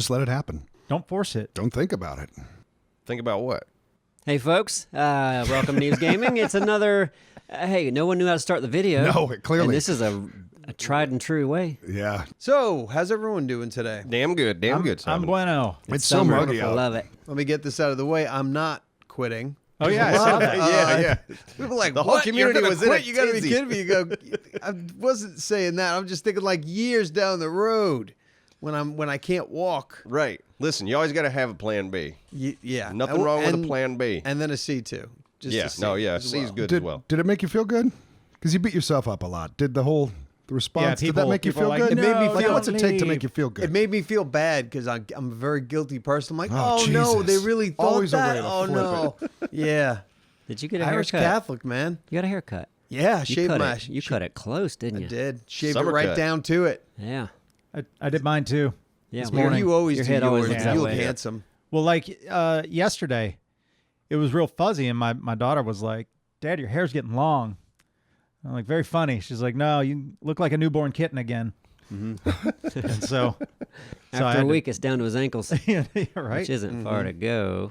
just let it happen. Don't force it. Don't think about it. Think about what? Hey, folks. Welcome to Neebs Gaming. It's another... hey, no one knew how to start the video. No, clearly. And this is a tried and true way. Yeah. So, how's everyone doing today? Damn good. Damn good. I'm Simon. bueno. It's so summer. muggy I out. love it. Let me get this out of the way. I'm not quitting. Oh, yeah, I saw that. Yeah. People are like, The whole what? community You're gonna was in quit? a You got to be tizzy. kidding me. You go, I wasn't saying that. I'm just thinking like years down the road when I can't walk. Right. Listen, you always got to have a plan B. Yeah. Nothing wrong with a plan B. And then a C too. Just Yeah. a C No, yeah. as C's well. good as well. Did it make you feel good? Because you beat yourself up a lot. Did the response, did that make you people feel like, good? It made me "No, feel- What's it take to leave." make you feel good? It made me feel bad because I'm a very guilty person. I'm like, Oh, oh no, they Jesus. really thought Always a that. way to Oh flip no. Yeah. Did you get a Irish haircut? Catholic, man. You got a haircut. Yeah, You shaved cut my. it. You cut it close, didn't I you? did. Shaved Summer it right cut. down to it. Yeah. I did mine, too. Yeah. This well, morning. You always Your do head always yours. looks You that look way. handsome. Well, like yesterday, it was real fuzzy, and my daughter was like, Dad, your hair's getting long. I'm like, very funny. She's like, no, you look like a newborn kitten again. Mm-hmm. And so I After had a to- week, it's down to his ankles, yeah, right? which isn't far to go.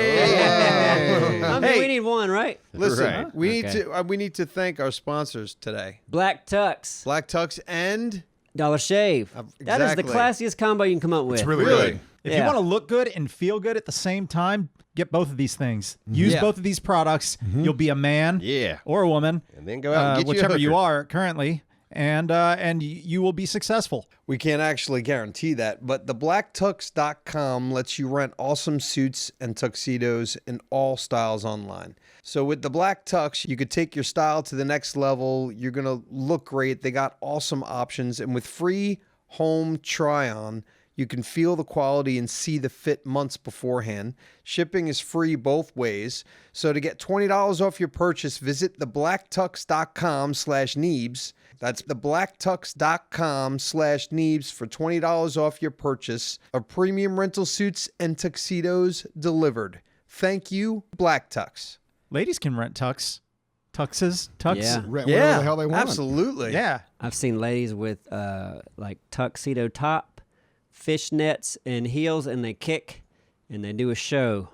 Hey. I mean, we need one, right? Listen, Right. we Okay. need to thank our sponsors today. Black Tux, Black Tux and Dollar Shave. That is the exactly. classiest combo you can come up with. It's really Really? good. If Yeah. you want to look good and feel good at the same time, get both of these things. Use Yeah. both of these products. You'll be a man Yeah. or a woman, And then go out and get whichever you you a hooker. are currently, and you will be successful. we can't actually guarantee that, but the blacktux.com lets you rent awesome suits and tuxedos in all styles online. So with the Black Tux, you could take your style to the next level. You're going to look great. They got awesome options, and with free home try-on, you can feel the quality and see the fit months beforehand. Shipping is free both ways. So to get $20 off your purchase, visit theblacktux.com/Neebs. That's theblacktux.com/Neebs for $20 off your purchase of premium rental suits and tuxedos delivered. Thank you, Black Tux. Ladies can rent tuxes. Yeah. Rent whatever the hell they want. Absolutely. Yeah. I've seen ladies with like tuxedo top, fishnets, and heels, and they kick, and they do a show.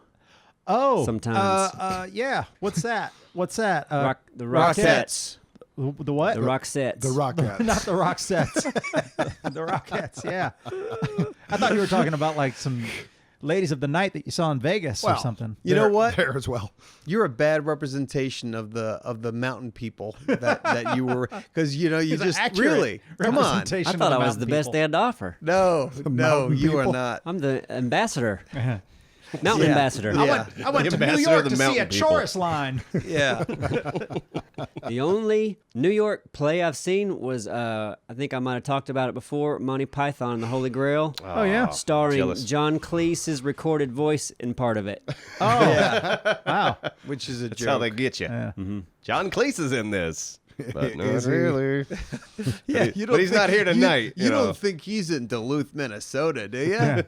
Oh, Sometimes. yeah. What's that? What's that? The Rockettes. The what? The Roxettes. The Rockettes. Not the Roxettes. The Rockettes. Yeah. I thought you were talking about like some ladies of the night that you saw in Vegas or something. You know what? There as well. You're a bad representation of the mountain people that you were, because you It's an just accurate really come on. representation I thought of I was the mountain best people. they had to offer. No, mountain you are people. not. I'm the ambassador. Mountain Yeah. ambassador. Yeah. I went to New ambassador York of the to see mountain a people. chorus line. Yeah. The only New York play I've seen was, I think I might have talked about it before, Monty Python and the Holy Grail, Oh, yeah. starring jealous. John Cleese's recorded voice in part of it. Oh, wow. Which is a That's joke. how they get you. Yeah. John Cleese is in this. But not Is he? really. Yeah, you don't But he's think- not here tonight, You, you know. don't think he's in Duluth, Minnesota, do you?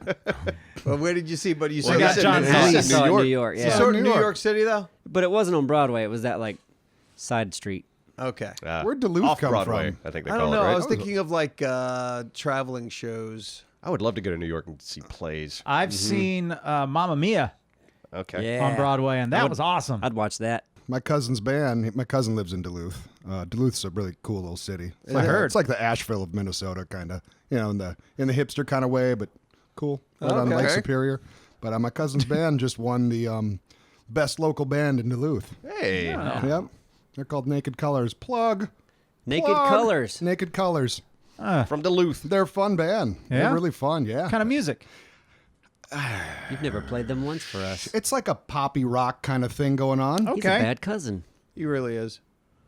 Well, where did you see? But you saw We got it in John New Cleese. I York. saw it in New York, You yeah. saw it New in New York. York City, though. But it wasn't on Broadway. It was that, like, side street. Okay. Where'd Duluth off come Broadway, from? I think they I call don't know. it, right? I was thinking of like traveling shows. I would love to go to New York and see plays. I've seen Mamma Mia Okay. Yeah. on Broadway, and that was awesome. I'd watch that. My cousin's band. My cousin lives in Duluth. Duluth's a really cool little city. It's I heard. It's like the Asheville of Minnesota, kind of. You know, in the hipster kind of way, but cool. Right on Okay. Lake Superior. But my cousin's band just won the best local band in Duluth. Hey. Yep. They're called Naked Colors. Plug. Naked Plug. Colors. Naked Colors. From Duluth. They're a fun band. Yeah? They're really fun. Yeah. Kind of music. You've never played them once for us. It's like a poppy rock kind of thing going on. He's a Okay. bad cousin. He really is.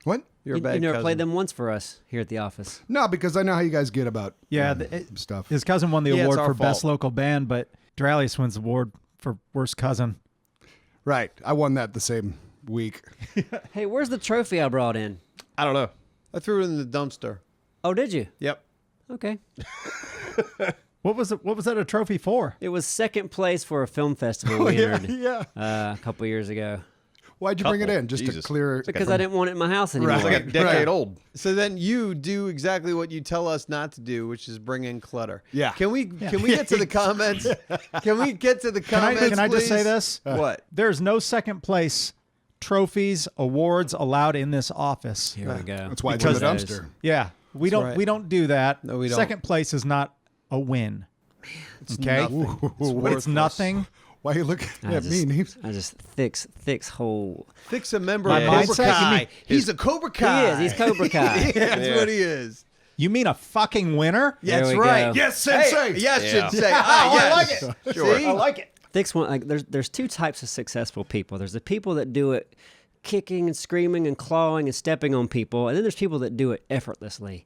What? You're a You bad never cousin. played them once for us here at the office. No, because I know how you guys get about Yeah, stuff. his cousin won the Yeah, it's award our for fault. best local band, but Dralius wins the award for worst cousin. Right. I won that the same week. Hey, where's the trophy I brought in? I don't know. I threw it in the dumpster. Oh, did you? Yep. Okay. What was that a trophy for? It was second place for a film festival we entered yeah. a couple years ago. Why'd you bring it Couple. in? Just Jesus. to clear. Because I didn't want it in my house anymore. It's like a decade old. So then you do exactly what you tell us not to do, which is bring in clutter. Yeah. Can we get to the comments? Can we get to the comments? Can I just say please? this? What? There's no second place trophies, awards allowed in this office. Here we go. That's why it's in the Because- dumpster. Yeah, we don't right. we don't do that. No, we don't. Second place is not a win. Okay, nothing. It's it's worthless. nothing. Why are you looking at me, Neebs? I just Thix whole. Fix a member My of Cobra mindset, you Kai. mean- He's a Cobra He Kai. is. He's Cobra Kai. That's what he is. You mean a fucking winner? There That's we right. go. Yes, Hey, Sensei. yes, Yeah. Sensei. Oh, I like yes. it. Sure. I like it. Thix one like there's two types of successful people. There's the people that do it kicking and screaming and clawing and stepping on people, and then there's people that do it effortlessly,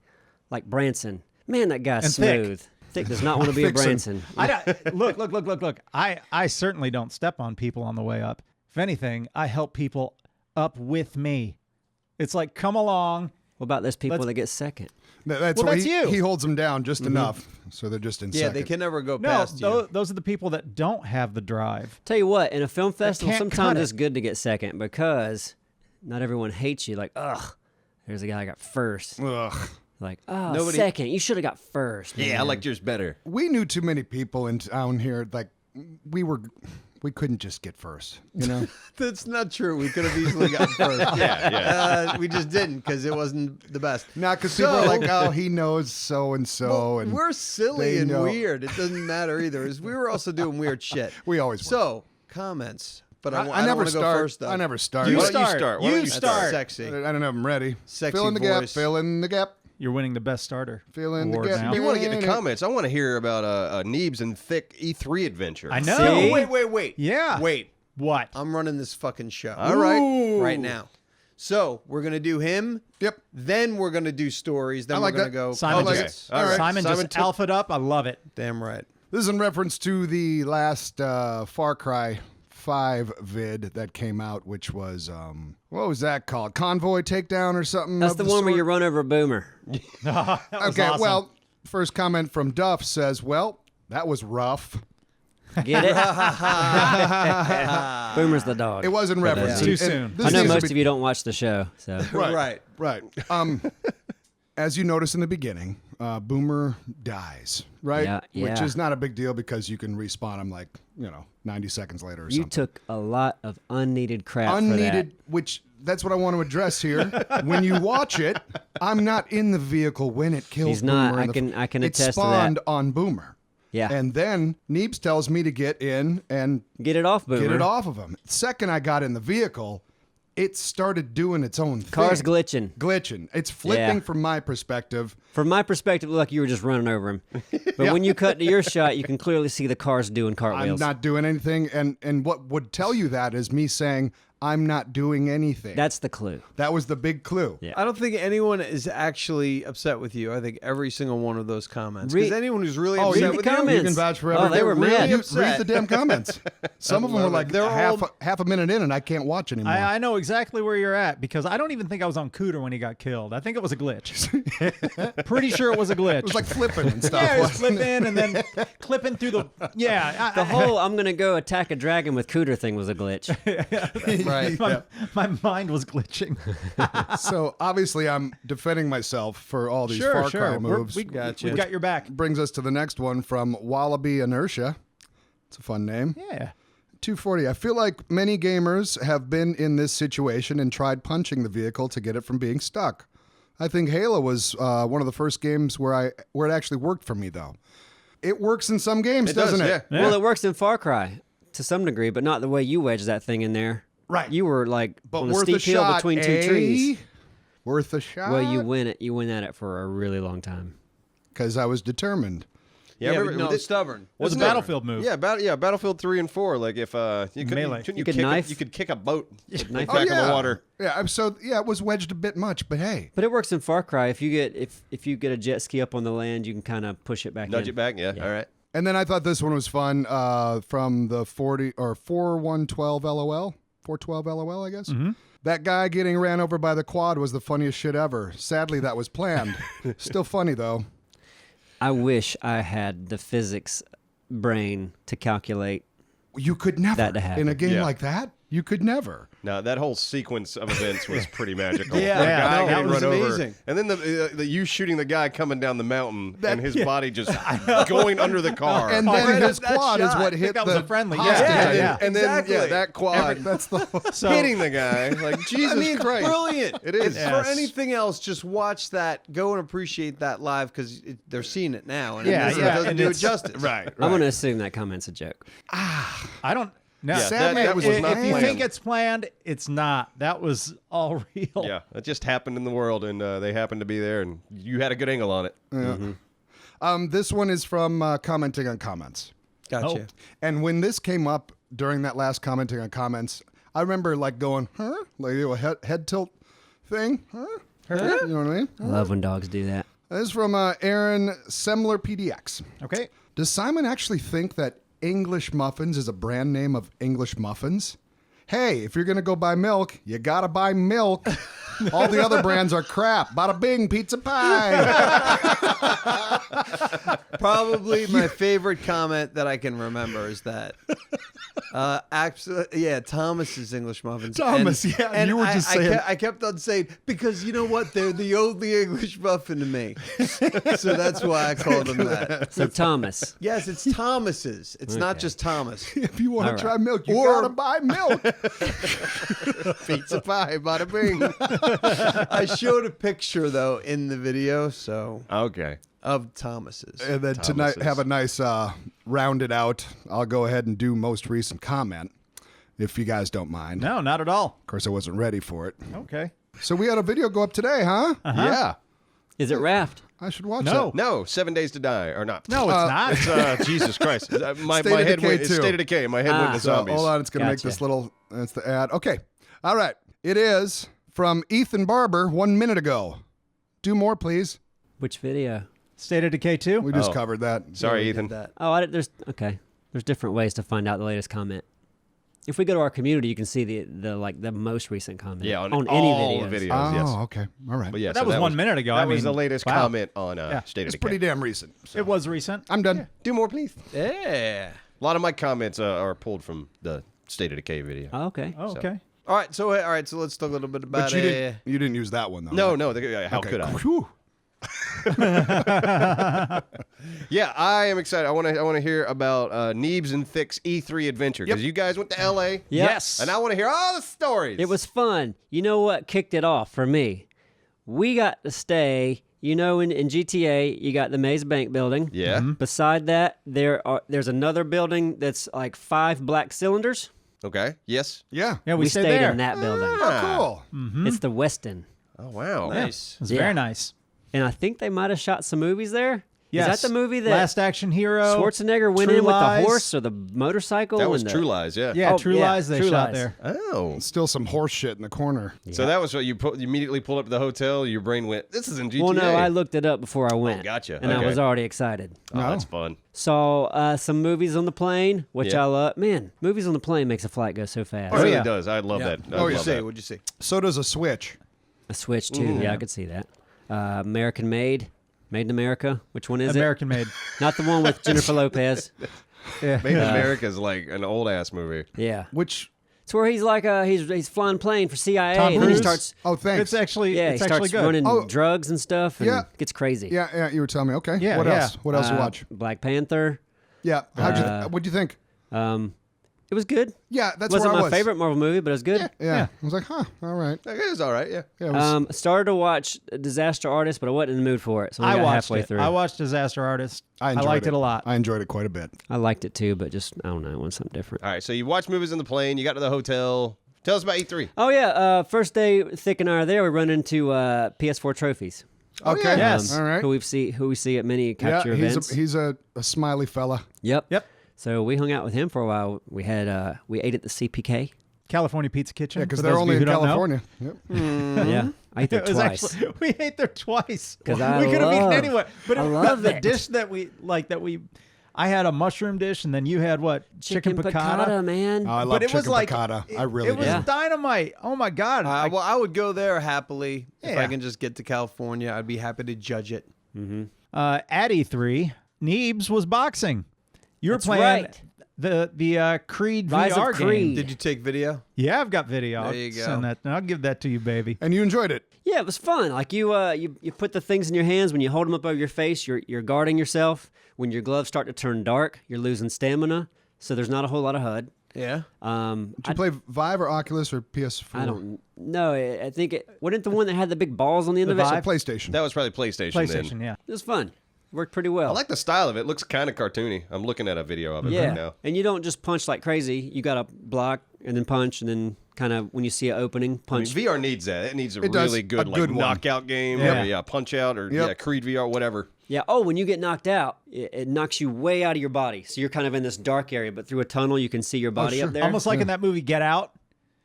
like Branson. Man, that guy's And Thick. smooth. Thick does not want to be a Fix him. Branson. I don't, look. I certainly don't step on people on the way up. If anything, I help people up with me. It's like, come along. What about those people Let's- that get second? That's Well, why that's you. He holds them down just enough, so they're just in Yeah, second. they can never go No, past you. those are the people that don't have the drive. Tell you what, in a film festival, can't sometimes cut it. it's good to get second because not everyone hates you. Like, ugh, there's a guy that got first. Ugh. Like, oh, Nobody- second. You should have got first. Yeah, I man. liked yours better. We knew too many people in town here. Like, we couldn't just get first. You know. That's not true. We could have easily gotten first. Yeah. We just didn't because it wasn't the best. Not because people are like, oh, he knows so and so, Well, and we're silly they and know. weird. It doesn't matter either. We were also doing weird shit. We always were. So comments, but I, I don't never wanna go start. first, though. I never start. You Why don't you start. start? Why You don't you That's start. sexy. I don't know. I'm ready. Sexy Fill in the gap. voice. Fill in the gap. You're winning the best starter Fill in the award gap. now. You want to get into comments? I want to hear about a Neebs and Thick E3 adventure. I know. See? Wait. Yeah. Wait. What? I'm running this fucking show. All right. Right now. So we're gonna do him. Yep. Then we're gonna do stories. Then I we're like gonna that. go. Simon like just, it. All right. Simon just Simon took- alphaed up. I love it. Damn right. This is in reference to the last Far Cry 5 vid that came out, which was what was that called? Convoy Takedown or something? That's of the one where sort? you run over a boomer. That was Okay, awesome. well, first comment from Duff says, "Well, that was rough." Get it? Boomer's the dog. It was in reference. Too and soon. this I know needs to most be- of you don't watch the show, so Right. Right. As you notice in the beginning, Boomer dies, right? Yeah, Which yeah. is not a big deal because you can respawn him like, 90 seconds later or you something. took a lot of unneeded crap Unneeded, which that's what I want to address here. When you watch it, I'm not in the vehicle when it kills He's not. Boomer. I can it attest to that. spawned on Boomer. Yeah. And then Neebs tells me to get in and Get it off, Boomer. get it off of him. Second I got in the vehicle, it started doing its own thing. Car's glitching. Glitching. It's flipping Yeah. from my perspective. From my perspective, it looked like you were just running over him. But when you cut to your shot, you can clearly see the cars doing I'm cartwheels. not doing anything. And what would tell you that is me saying, I'm not doing anything. That's the clue. That was the big clue. Yeah. I don't think anyone is actually upset with you. I think every single one of those comments. Because anyone who's really Oh, upset you with the you, comments. You can vouch for Oh, everything. they were mad. You upset. read the damn comments. Some of them were like They're half a minute in, and I can't watch anymore. I know exactly where you're at because I don't even think I was on Cooter when he got killed. I think it was a glitch. Pretty sure it was a glitch. it was like flipping and stuff. yeah, it was wasn't it? flipping and then clipping through the. Yeah, The whole I'm going to go attack a dragon with Cooter thing was a glitch. right. my mind was glitching. So obviously, I'm defending myself for all these Sure, Far sure. Cry We're- moves. we, Gotcha. We've got your back. Brings us to the next one from Wallaby Inertia. It's a fun name. Yeah. 240. I feel like many gamers have been in this situation and tried punching the vehicle to get it from being stuck. I think Halo was one of the first games where it actually worked for me, though. It works in some games, doesn't it? Yeah. Yeah. Well, it works in Far Cry to some degree, but not the way you wedged that thing in there. Right. You were like But on a worth steep a hill shot, between eh? two trees. Worth a shot. Well, you win it. You win at it for a really long time. Because I was determined. Yeah, remember- but no, stubborn. It was a Wasn't it- Battlefield move. Yeah, Battlefield 3 and 4. Like if you could Melee. couldn't You could kick knife. you could kick a boat knife back it. on the water. Yeah, it was wedged a bit much, but hey. But it works in Far Cry. If you get if you get a jet ski up on the land, you can kind of push it back Nudge in. it back. Yeah. Yeah. All right. And then I thought this one was fun from the 4112 LOL. 412 LOL, I guess. Mm-hmm. That guy getting ran over by the quad was the funniest shit ever. Sadly, that was planned. Still funny, though. I wish I had the physics brain to calculate. You could never, That to happen. in a game Yeah. like that, You could never. No, that whole sequence of events was pretty magical. Yeah, The yeah, guy no, getting that was run over, amazing. and then the you shooting the guy coming down the mountain, and his body just going under the car. And right, then his that quad is shot. what I hit think that was the a friendly. hostage. Yeah. and then exactly. that quad That's the. So hitting the guy. Like, Jesus I mean, Christ. brilliant. It is. If Yes. for anything else, just watch that. Go and appreciate that live because they're seeing it now, and Yeah, it yeah, doesn't and do it it's- justice. Right. I'm going to assume that comment's a joke. I don't. No, Yeah, Sadly, that it was was not if you planned. think it's planned, it's not. That was all real. Yeah, it just happened in the world, and they happened to be there, and you had a good angle on it. This one is from commenting on comments. Gotcha. And when this came up during that last commenting on comments, I remember like going, huh? Like a head tilt thing, huh? You know what I mean? I love when dogs do that. This is from Aaron Semler PDX. Okay. Does Simon actually think that English Muffins is a brand name of English muffins? Hey, if you're going to go buy milk, you got to buy milk. All the other brands are crap. Bada bing, pizza pie. Probably my favorite comment that I can remember is that. Absolutely, yeah. Thomas's English muffins. Thomas, yeah, and you were just saying- I kept on saying because you know what? They're the only English muffin to me, so that's why I called them that. So, Thomas. Yes, it's Thomas's. It's not just Thomas. If you want All to right. try milk, you Or- got to buy milk. Pizza pie, bada bing. I showed a picture though in the video, so Okay. of Thomas's. And then tonight, Thomas's. have a nice rounded out. I'll go ahead and do most recent comment, if you guys don't mind. No, not at all. Of course, I wasn't ready for it. Okay. So we had a video go up today, huh? Yeah. Is it Raft? I should watch No. it. No, 7 Days to Die, or not. No, it's not. It's, Jesus Christ. My State of head Decay went, it's 2. State of Decay. My head went to So zombies. hold on, it's going to make Gotcha. this little. That's the ad. Okay. All right. It is from Ethan Barber 1 minute ago. Do more, please. Which video? State of Decay 2? We just Oh. covered that. Sorry, We Ethan. did that. Oh, there's okay. There's different ways to find out the latest comment. If we go to our community, you can see the most recent comment. Yeah, on any all videos. the videos, Oh, yes. okay. All right. But yeah, That so was 1 minute ago. That I was mean, the latest wow. comment on State of It's Decay. pretty damn recent. so. It was recent. I'm done. Do more, please. Yeah. A lot of my comments are pulled from the State of Decay video. Oh, okay. Oh, okay. All right. So let's talk a little bit about But you didn't use that one, though. No, right? no. How Okay. could I? Whew. Yeah, I am excited. I want to hear about Neebs and Thick's E3 adventure because you guys went to LA. Yep. Yes. And I want to hear all the stories. It was fun. You know what kicked it off for me? We got to stay. You know, in GTA, you got the Maze Bank building. Yeah. Beside that, there's another building that's like 5 black cylinders. Okay. Yes. Yeah. Yeah, we, We stayed stayed there. in that building. Oh, cool. It's the Westin. Oh wow. Nice. It was Yeah. very nice. And I think they might have shot some movies there. Yes. Is that the movie that Last Action Hero? Schwarzenegger went True in with Lies. the horse or the motorcycle? That was and True Lies. Yeah. Yeah, Oh, True yeah, Lies they True shot Lies. there. Oh. Still some horse shit in the corner. So that was what you immediately pulled up to the hotel. Your brain went, "This is in GTA." Well, no, I looked it up before I went. gotcha. And I Okay. was already excited. Oh, that's fun. Saw some movies on the plane, which Yeah. I love. Man, movies on the plane makes a flight go so fast. It really yeah. does. I love that. I What'd you love say? that. What'd you say? So does a Switch. A Switch too. Yeah, I could see that. American Made, Made in America. Which one is American Made. it? Not the one with Jennifer Lopez. Yeah. Made in America is like an old ass movie. Yeah, Which, it's where he's like he's flying plane for CIA, Tom and then he Cruise? starts oh, thanks. It's actually, yeah he it's actually starts good. running Oh. drugs and stuff, and Yeah. gets crazy. Yeah, you were telling me. Okay. Yeah, What yeah. else? What else you watch? Black Panther. Yeah. What'd you think? It was good. Yeah, that's Wasn't where I my was. favorite Marvel movie, but it was good. Yeah. I was like, huh, all right. It was all right. Yeah. Yeah, it was, Started to watch Disaster Artist, but I wasn't in the mood for it, so I I got watched halfway it. through. I watched Disaster Artist. I enjoyed liked it a lot. I enjoyed it quite a bit. I liked it too, but just I don't know, I want something different. All right. So you watched movies in the plane. You got to the hotel. Tell us about E3. Oh yeah, first day Thick and I are there. We run into PS4 trophies. Okay. Yes. All right. Who we see at many capture yeah, events. he's a smiley fella. Yep. Yep. So we hung out with him for a while. We had we ate at the CPK. California Pizza Kitchen. Yeah, because for they're those of only you in who don't know. California. Yep. Yeah, I ate there It was twice. actually, we ate there twice. 'Cause we I could have eaten love- anywhere. But I love the it. dish that I had a mushroom dish, and then you had what? Chicken piccata. man. Oh, I love But it chicken was like piccata. I really it was do. Yeah. dynamite. Oh my god! Well, I would go there happily if I Yeah. can just get to California. I'd be happy to judge it. At E3, Neebs was boxing. You were That's playing. right. the Creed Rise of VR game. Creed. Did you take video? Yeah, I've got video. There you I'll go. send that. I'll give that to you, baby. And you enjoyed it. Yeah, it was fun. Like you put the things in your hands. When you hold them up over your face, you're guarding yourself. When your gloves start to turn dark, you're losing stamina. So there's not a whole lot of HUD. Yeah. Did you play Vive or Oculus or PS4? I don't know. I think it wasn't the one that had the big balls on the end of it. Vive? PlayStation. That was probably PlayStation. PlayStation, Then. yeah. It was fun. Worked pretty well. I like the style of it. It looks kind of cartoony. I'm looking at a video of it yeah, right now. and you don't just punch like crazy. You got to block and then punch and then kind of when you see an opening, I mean, punch. VR needs that. It needs a It does. really good, A like good one. knockout game. Yeah. Or, yeah, Punch Out or Yep. yeah, Creed VR, whatever. Yeah. Oh, when you get knocked out, it knocks you way out of your body. So you're kind of in this dark area, but through a tunnel you can see your body sure. up there. Almost like in that movie Get Out,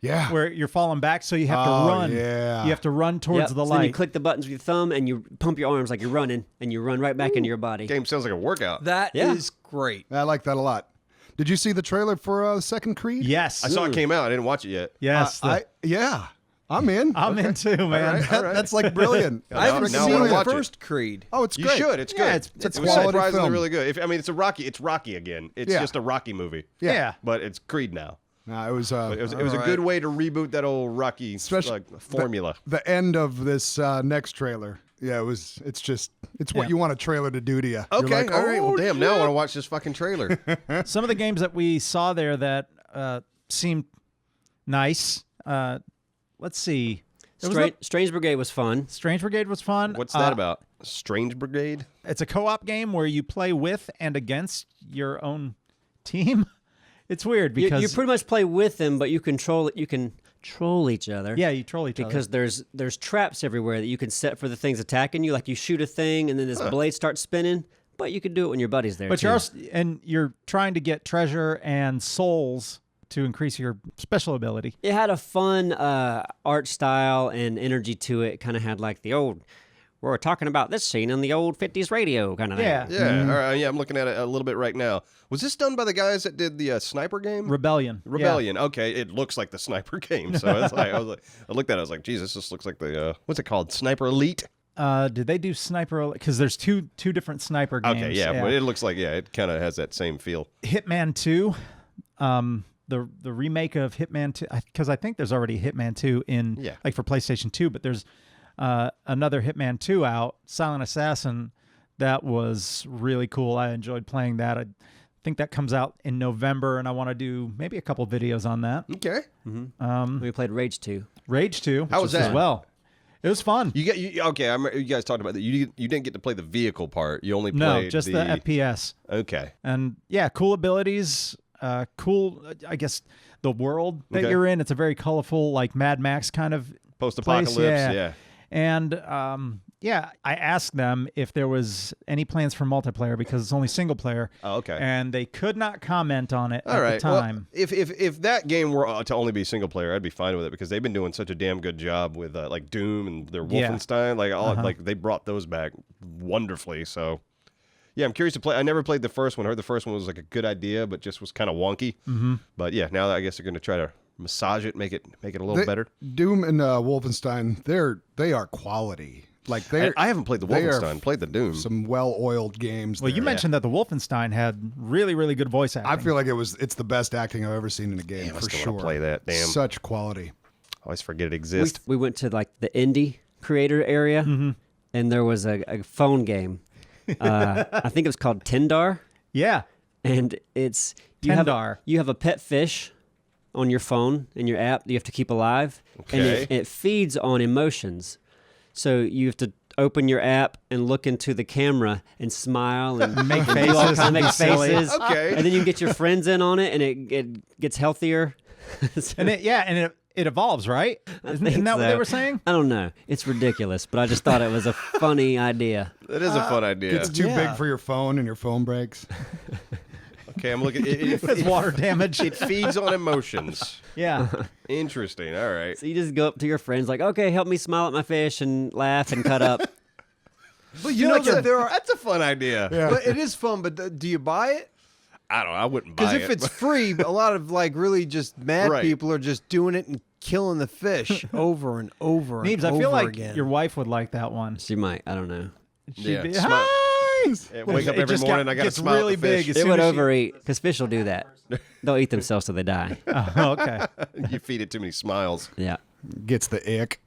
Yeah. where you're falling back, so you have to Oh, run. yeah. You have to run towards Yep. the So light. then you click the buttons with your thumb and you pump your arms like you're running, and you run right back into your body. Game sounds like a workout. That is Yeah. great. I like that a lot. Did you see the trailer for the second Creed? Yes. I saw it came out. I didn't watch it yet. Yes. Yeah. I'm in. I'm in too, man. All right. That's like brilliant. I haven't now I seen wanna the watch it. first Creed. Oh, it's You great. should. It's Yeah, good. it's it a was quality surprisingly film. really good. I mean, it's Rocky again. It's Yeah. just a Rocky movie. Yeah. But it's Creed now. No, it was. It was a good way to reboot that old Rocky Especially formula. The end of this next trailer. Yeah, it's what Yeah. you want a trailer to do to you. You're Okay, like, all right. "Oh, Well, damn. Now I want to watch this fucking trailer. Some of the games that we saw there that seemed nice. Let's see. There was Strange Brigade was fun. Strange Brigade was fun. What's that about? Strange Brigade? It's a co-op game where you play with and against your own team. It's weird You, because you pretty much play with them, but you control it. You can troll each other. yeah, you troll each other. Because there's traps everywhere that you can set for the things attacking you. Like you shoot a thing, and then this blade starts spinning. But you can do it when your buddy's there. But too. you're trying to get treasure and souls to increase your special ability. It had a fun art style and energy to it. Kind of had like the old. We're talking about this scene on the old 50s radio kind of thing. Yeah. Yeah. All right. Yeah, I'm looking at it a little bit right now. Was this done by the guys that did the sniper game? Rebellion. Yeah. Rebellion. Okay, it looks like the sniper game. So it's like I looked at it. I was like, Jesus, this looks like the what's it called? Sniper Elite. Did they do Sniper? Because there's two different sniper games. Okay, yeah, but it looks like it kind of has that same feel. Hitman 2, the remake of Hitman 2, because I think there's already Hitman 2 in like for PlayStation 2, but there's another Hitman 2 out, Silent Assassin, that was really cool. I enjoyed playing that. I think that comes out in November, and I want to do maybe a couple videos on that. Okay. We played Rage 2. Rage 2. How was as that? well? It was fun. Okay. I remember you guys talked about that. You didn't get to play the vehicle part. You only No, played just the FPS. Okay. And yeah, cool abilities. Cool, I guess, the world that Okay. you're in. It's a very colorful, like Mad Max kind of Post-apocalypse. place. Yeah. And I asked them if there was any plans for multiplayer because it's only single player. Oh, okay. And they could not comment on it All at right. the time. Well, if that game were to only be single player, I'd be fine with it because they've been doing such a damn good job with like Doom and their Yeah. Wolfenstein. Like they brought those back wonderfully. So yeah, I'm curious to play. I never played the first one. I heard the first one was like a good idea, but just was kind of wonky. Mm-hmm. But yeah, now I guess they're going to try to massage it, make it a little better. Doom and Wolfenstein, they are quality. Like I haven't played the they are Wolfenstein. Played the Doom. some well-oiled games. Well, you there. mentioned that the Wolfenstein had really, really good voice acting. I feel like it's the best acting I've ever seen in a game Damn, I for still sure. wanna play that. Damn. Such quality. I always forget it exists. We went to like the indie creator area, and there was a phone game. I think it was called Tendar, Yeah. and it's Tendar. You have a pet fish on your phone in your app that you have to keep alive, and Okay. it feeds on emotions. So you have to open your app and look into the camera and smile and Make do all faces kinds of and make be silly. faces. Okay. And then you can get your friends in on it, and it gets healthier. And it evolves, right? Isn't that what they So, were saying? I don't know. It's ridiculous, but I just thought it was a funny idea. That is a fun idea. It's too big for your phone and your phone breaks. Okay, I'm looking. It's water damage. It feeds on emotions. Yeah. Interesting. All right. So you just go up to your friends like, okay, help me smile at my fish and laugh and cut up. But you know that there are. That's a fun idea. But it is fun. But do you buy it? I don't know. I wouldn't buy Because it. if it's free, a lot of like really just mad Right. people are just doing it and killing the fish over and over and Neebs, I over feel like again. your wife would like that one. She might. I don't know. She'd Yeah, be, smile. hi! Yeah, wake up It every just morning. I got to gets smile really at the fish. big as It soon would as she- overeat because fish will do that. They'll eat themselves till they die. Oh, okay. You feed it too many smiles. Yeah. Gets the ick.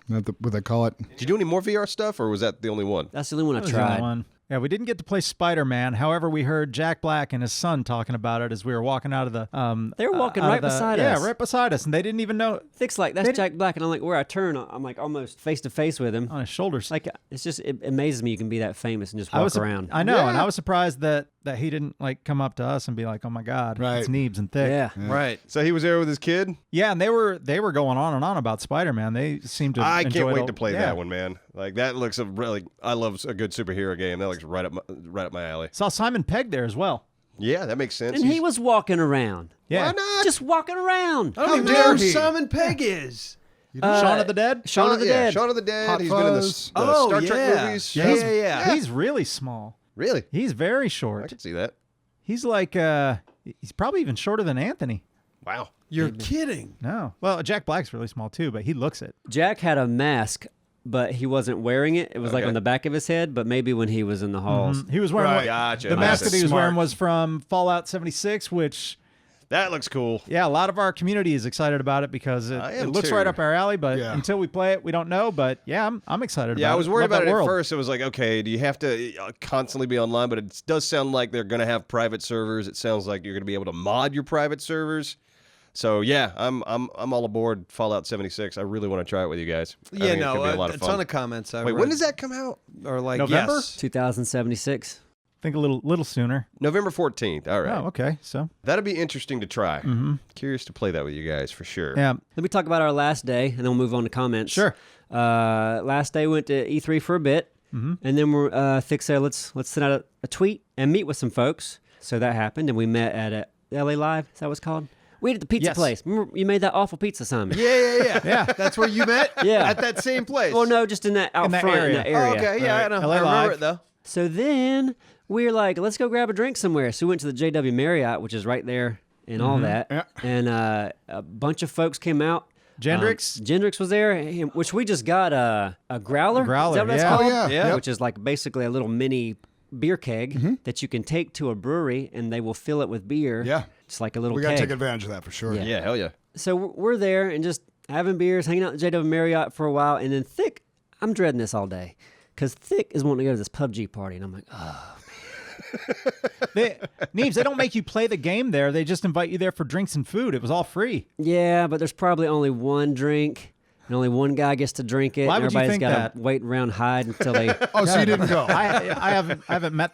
What they call it. Did you do any more VR stuff, or was that the only one? That's the only one I That was the only tried. one. Yeah, we didn't get to play Spider-Man. However, we heard Jack Black and his son talking about it as we were walking out of the. They were walking out of right beside Yeah, us. right beside us, and they didn't even know Thick's like, that's Jack Black. And I'm like, where I turn, I'm like almost face to face with him. on his shoulders. Like, it's just, it amazes me you can be that famous and just walk around. I know, and Yeah. I was surprised that he didn't like come up to us and be like, "Oh my God, Right. it's Neebs and Thick." Yeah. Right. So he was there with his kid. Yeah, and they were going on and on about Spider-Man. They seemed to. I enjoy can't wait the- to play yeah. that one, man. Like that looks a really. I love a good superhero game. That looks right up my alley. Saw Simon Pegg there as well. Yeah, that makes sense. And he was walking around. Yeah, Why not? Just walking around. I don't even dare know who he? Simon Pegg is. Shaun of the Dead. Shaun of the Dead. Shaun of the Dead. Hot He's been in the Fuzz. Star Trek movies. Yeah, he's, yeah. he's really small. Really? He's very I short. can see that. He's like he's probably even shorter than Anthony. Wow. You're kidding. No, well, Jack Black's really small too, but he looks it. Jack had a mask, but he wasn't wearing it. It was like Okay. on the back of his head, but maybe when he was in the halls. He was wearing Right. one- Gotcha. the mask that he was Smart. wearing was from Fallout 76, which That looks cool. yeah, a lot of our community is excited about it because I it am looks too. right up our alley. But Yeah. until we play it, we don't know. But yeah, I'm excited about it. Yeah, I was worried Love about that it world. at first. It was like, okay, do you have to constantly be online? But it does sound like they're going to have private servers. It sounds like you're going to be able to mod your private servers. So yeah, I'm all aboard Fallout 76. I really want to try it with you guys. I Yeah, think it no, could be a lot a of fun. ton of comments. Wait, when does that come out? Or like November? yes. 2076. Think a little sooner. November 14th. All right. Oh, okay. So That'll be interesting to try. Curious to play that with you guys for sure. yeah, Let me talk about our last day, and then we'll move on to comments. Sure. Last day went to E3 for a bit, and then we're Thick said let's send out a tweet and meet with some folks. So that happened, and we met at LA Live. Is that what it's called? We ate at the pizza Yes. place. Remember you made that awful pizza, Simon? Yeah. yeah. That's where you met? Yeah. At that same place. Well, no, just in that out In that front area. in that area. Oh, okay. Yeah, I know. LA I remember Live. it though. So then we were like, let's go grab a drink somewhere. So we went to the JW Marriott, which is right there and all that. Yeah. And a bunch of folks came out. Gendrix? Gendrix was there, which we just got a growler. A growler, Is that what that's yeah. called? Oh, yeah. Yeah. Which is like basically a little mini beer keg that you can take to a brewery and they will fill it with beer. Yeah. It's like a little We got to keg. take advantage of that for sure. Yeah. Yeah, hell yeah. So we're there and just having beers, hanging out at the JW Marriott for a while. And then Thick, I'm dreading this all day because Thick is wanting to go to this PUBG party. And I'm like, oh. Neebs, they don't make you play the game there. They just invite you there for drinks and food. It was all free. Yeah, but there's probably only one drink, and only one guy gets to drink it. Why and would you everybody's think got that? to wait around, hide until they. Oh, so you didn't go? I haven't met.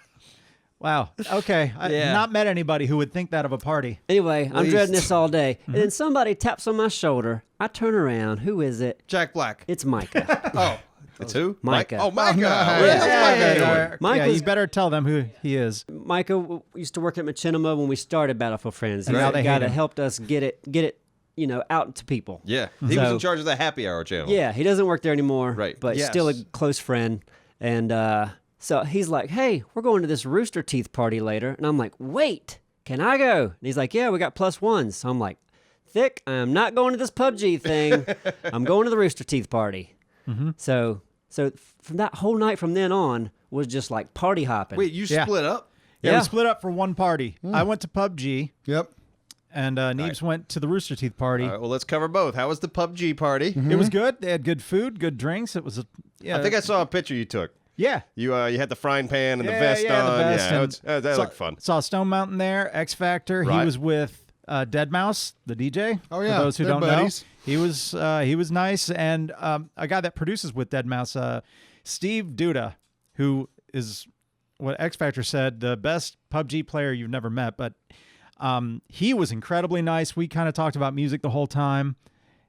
Wow. Okay. Yeah. Not met anybody who would think that of a party. Anyway, I'm Least. dreading this all day, and then somebody taps on my shoulder. I turn around. Who is it? Jack Black. It's Micah. Oh. It's who? Micah. Oh, Micah. nice. Where the hell's Yeah. Micah Yeah. doing? Yeah, Michael's- you better tell them who he is. Micah used to work at Machinima when we started Battlefield Friends. And He's now the they guy hate that him. helped us get it, out to people. Yeah. He was So- in charge of the happy hour channel. Yeah, he doesn't work there anymore. Right. But Yes. still a close friend. And so he's like, hey, we're going to this Rooster Teeth party later. And I'm like, wait, can I go? And he's like, yeah, we got +1s. So I'm like, Thick, I'm not going to this PUBG thing. I'm going to the Rooster Teeth party. So from that whole night from then on was just like party hopping. Wait, you Yeah. split up? Yeah, Yeah. we split up for one party. I went to PUBG, Yep. and Neebs went to the Rooster Teeth party. All right, well, let's cover both. How was the PUBG party? It was good. They had good food, good drinks. It was I think I saw a picture you took. yeah. You had the frying pan and the Yeah, vest yeah, the on. vest Yeah, and that saw- looked fun. Saw Stone Mountain there, X Factor. Right. He was with Deadmau5, the DJ. Oh, yeah, For those who they're don't buddies. know, he was nice, and a guy that produces with Deadmau5, Steve Duda, who is what X Factor said the best PUBG player you've never met, but he was incredibly nice. We kind of talked about music the whole time,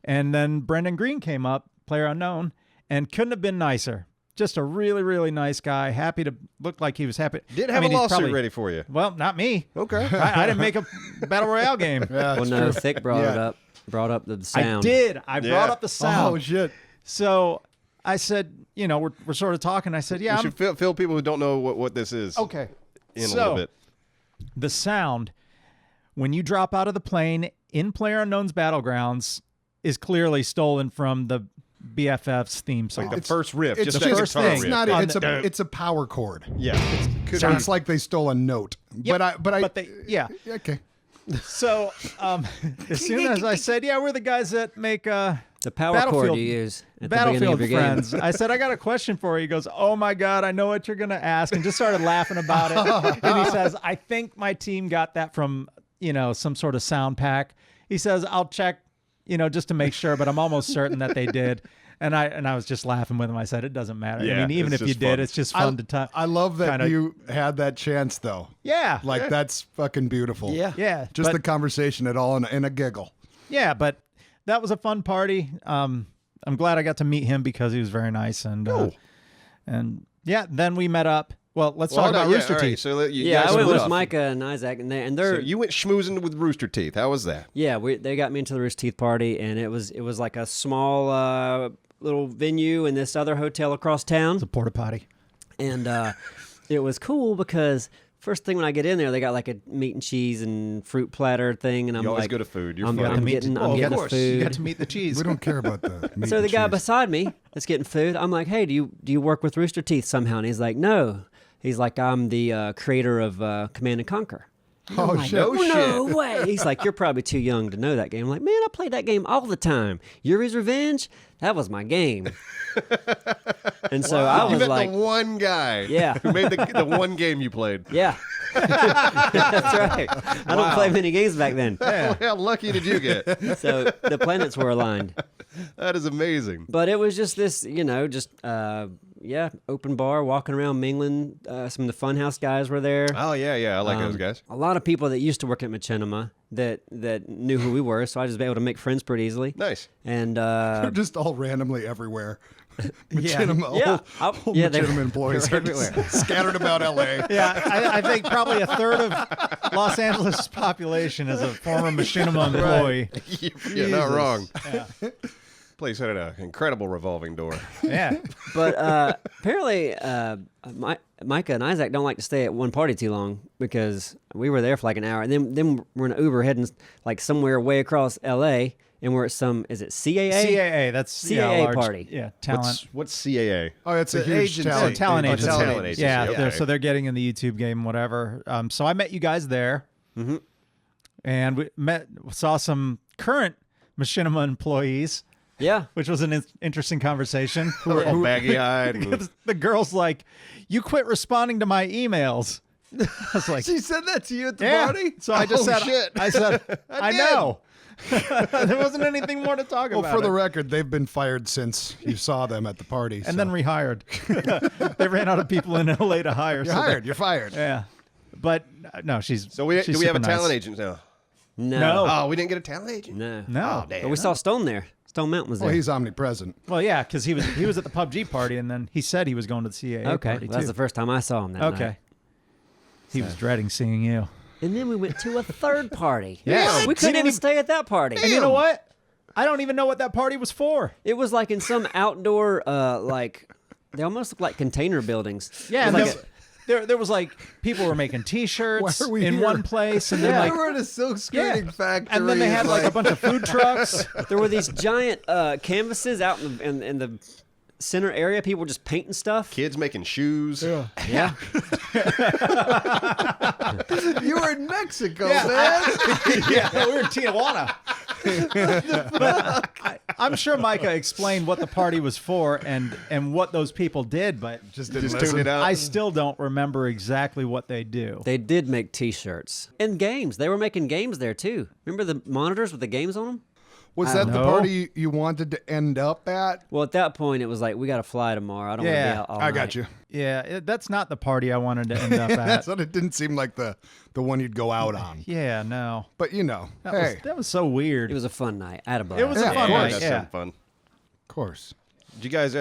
and then Brendan Green came up, player unknown, and couldn't have been nicer. Just a really, really nice guy. Happy to look like he was happy. Did I have mean, a he's lawsuit probably- ready for you. Well, not me. Okay. I didn't make a battle royale game. Yeah, well, it's no, true. Thick brought it Yeah. up. Brought up the I sound. did. I Yeah. brought up the sound. Oh shit. So I said, we're sort of talking. I said, yeah, You I'm should fill people who don't know what this is okay. in a So little bit. the sound when you drop out of the plane in PlayerUnknown's Battlegrounds is clearly stolen from the BFF's theme song. Like the first riff, It's just just that first guitar thing. riff. not. Yeah. It's a power chord. Yeah. So it's like they stole a note. Yep, But they, yeah. okay. So as soon as I said, yeah, we're the guys that make The power chord you use at the beginning Battlefield of your game. Friends, I said, I got a question for you. He goes, oh my God, I know what you're going to ask. And just started laughing about it. And he says, I think my team got that from, some sort of sound pack. He says, I'll check, just to make sure, but I'm almost certain that they did. And I was just laughing with him. I said, it doesn't matter. Yeah, I mean, even it's if you just did, fun. it's just fun to touch. I love that kinda- you had that chance, though. Yeah. Like, that's fucking beautiful. Yeah. Yeah. Just but, the conversation at all in a giggle. yeah, but that was a fun party. I'm glad I got to meet him because he was very nice. And yeah, then we met up. Well, let's talk about Rooster all right, Teeth. so you Yeah, guys I went split with off. Micah and Isaac, and So they're you went schmoozing with Rooster Teeth. How was that? yeah, they got me into the Rooster Teeth party, and it was like a small little venue in this other hotel across town, It's a porta potty. and it was cool because first thing when I get in there, they got like a meat and cheese and fruit platter thing, and I'm You always like, go to food. You're I'm, funny. I'm getting the of food. course. You got to meet the cheese. We don't care about the meat So and the guy cheese. beside me that's getting food, I'm like, hey, do you work with Rooster Teeth somehow? And he's like, no. He's like, I'm the creator of Command and Conquer. And I'm Oh, like, shit. No way. He's like, you're probably too young to know that game. I'm like, man, I played that game all the time. Yuri's Revenge, that was my game. And so I You was met like, the one guy Yeah. who made the one game you played. yeah. That's right. I don't play many games back then. How lucky did you get? So the planets were aligned. That is amazing. But it was just this, open bar, walking around mingling. Some of the Funhouse guys were there. Oh, yeah. I like those guys. A lot of people that used to work at Machinima that knew who we were, so I was just able to make friends pretty easily. Nice. And They're just all randomly everywhere. Machinima, Yeah. all Yeah, they- Machinima employees they're are just everywhere. scattered about LA. Yeah, I think probably a third of Los Angeles' population is a former Machinima employee. You're not wrong. Yeah. Place had an incredible revolving door. Yeah. but apparently, Micah and Isaac don't like to stay at one party too long because we were there for like an hour, and then we're in an Uber heading like somewhere way across L.A. and we're at some, is it CAA? CAA, that's CAA large, party. Yeah, talent. What's CAA? Oh, it's a It's an huge agency. talent. Talent Oh, agency. talent agency. Yeah, Okay. so they're getting in the YouTube game, whatever. So I met you guys there, and we saw some current Machinima employees, Yeah. which was an interesting conversation. All baggy-eyed. and- The girl's like, "You quit responding to my emails." I was like, She said that to you at the "Yeah." party? So I just Oh, said, shit. "I said, I did. know." There wasn't anything more to talk Well, about. for the it. record, they've been fired since you saw them at the party. And then rehired. They ran out of people in LA to hire. you're so they- hired. You're fired. Yeah, but no, she's. So do she's we have a super nice. talent agent now? No. Oh, we didn't get a talent agent? No. No. Oh, damn. But we saw Stone there. Stone Mountain was there. Well, he's omnipresent. Well, yeah, because he was at the PUBG party, and then he said he was going to the CAA okay. party That's too. the first time I saw him that Okay. night. He was dreading seeing you. And then we went to a third party. Yeah. We couldn't even stay at that party. And you know what? I don't even know what that party was for. It was like in some outdoor, they almost look like container buildings. Yeah, It and was like there was like people were making T-shirts Why are we in here? one place, and then Yeah, like we were at a silk screening factory. and then they had like a bunch of food trucks. there were these giant canvases out in the center area. People were just painting stuff. Kids making shoes. Yeah. You were in Mexico, Yeah. man. Yeah, we were in Tijuana. But I'm sure Micah explained what the party was for and what those people did, but Just didn't Just listen. tuned it out. I still don't remember exactly what they do. They did make T-shirts and games. They were making games there too. Remember the monitors with the games on them? Was that the know. party you wanted to end up at? Well, at that point, it was like we got to fly tomorrow. I don't want to Yeah, be out all I night. got you. Yeah, that's not the party I wanted to end up That's at. what it didn't seem like the one you'd go out on. Yeah, no. But you know, That hey, was that was so weird. It was a fun night. I had a blast. It was Yeah, a of fun course. night. That's Yeah. some fun. of course. Did you guys,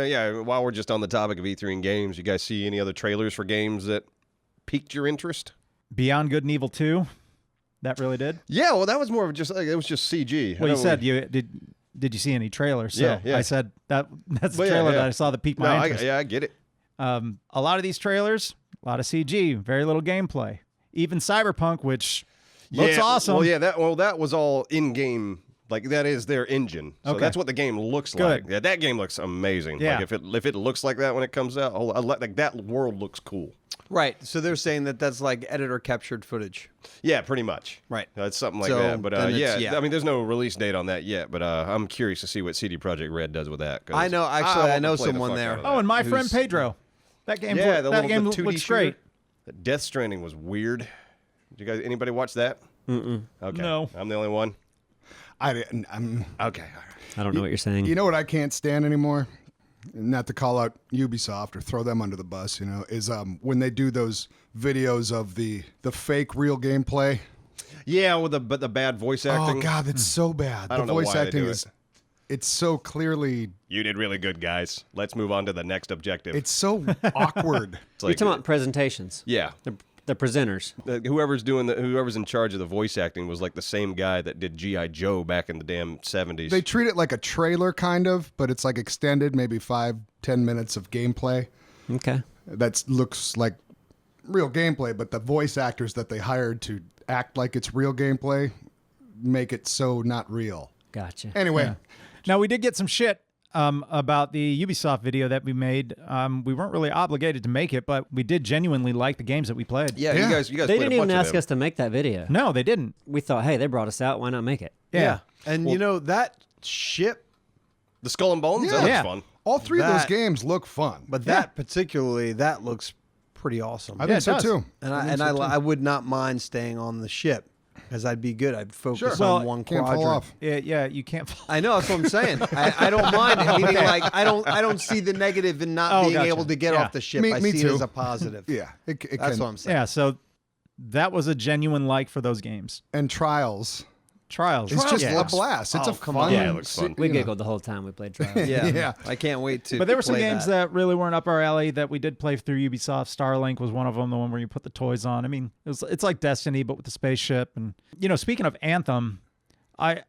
while we're just on the topic of E3 and games, you guys see any other trailers for games that piqued your interest? Beyond Good and Evil 2. That really did. Yeah, well, that was more of just, it was just CG. Well, I you don't said really- did you see any trailers? So Yeah, yeah. I said that's the Well, yeah, trailer yeah. that I saw that piqued No, my I interest. get it. A lot of these trailers, a lot of CG, very little gameplay. Even Cyberpunk, which looks Yeah, awesome. Well, yeah, that was all in-game Like that is their engine. So Okay. that's what the game looks Good. like. Yeah, that game looks amazing. Yeah. Like if it looks like that when it comes out, like that world looks cool. Right. So they're saying that that's like editor captured footage. Yeah, pretty much. Right. It's something like So that. But then it's- yeah, I mean, there's no release date on that yet. But I'm curious to see what CD Projekt Red does with that. 'Cause I know. Actually, I want to know play the someone fuck there. out of Oh, that. and my friend Who's- Pedro. That game, Yeah, the that game 2D looks shooter. great. Death Stranding was weird. Did you guys, anybody watch that? Okay. No. I'm the only one. I didn't. Okay. All right. I don't know what you're saying. You know what I can't stand anymore? Not to call out Ubisoft or throw them under the bus, is when they do those videos of the fake real gameplay. Yeah, with the bad voice acting. Oh God, that's so bad. I don't the know voice why they acting do is it. it's so clearly You did really good, guys. Let's move on to the next objective. it's so awkward. It's You're like, talking about presentations. yeah. The presenters. Whoever's in charge of the voice acting was like the same guy that did G.I. Joe back in the damn 70s. They treat it like a trailer kind of, but it's like extended, maybe 5-10 minutes of gameplay. Okay. That looks like real gameplay, but the voice actors that they hired to act like it's real gameplay make it so not real. Gotcha. Anyway, Now, we did get some shit about the Ubisoft video that we made. We weren't really obligated to make it, but we did genuinely like the games that we played. yeah, Yeah. you guys They played didn't a even bunch of ask them. us to make that video. No, they didn't. We thought, hey, they brought us out. Why not make it? Yeah. And that ship, The Skull and Bones? That Yeah. looks fun. all three of those That- games look fun. but that particularly, that looks pretty awesome. I Yeah, think it so does. too. And think so, too. I would not mind staying on the ship because I'd be good. I'd focus Sure. on Well, one Can't quadrant. fall off. Yeah, you can't. I know that's what I'm saying. I don't mind it. Meaning, like I don't see the negative in not Oh, being gotcha. able to get Yeah. off the ship. Me- I me see too. it as a positive. Yeah, it That's can. what I'm saying. Yeah, so that was a genuine like for those games. And Trials. Trials. It's just yeah. a blast. It's Oh, a come fun. on. Yeah, it looks fun. We you know. giggled the whole time we played Trials. Yeah. Yeah. I can't wait to. But there were some play games that really weren't up our alley that we did play through Ubisoft. Starlink was one of them, the one where you put the toys on. I mean, it's like Destiny, but with the spaceship. And speaking of Anthem, I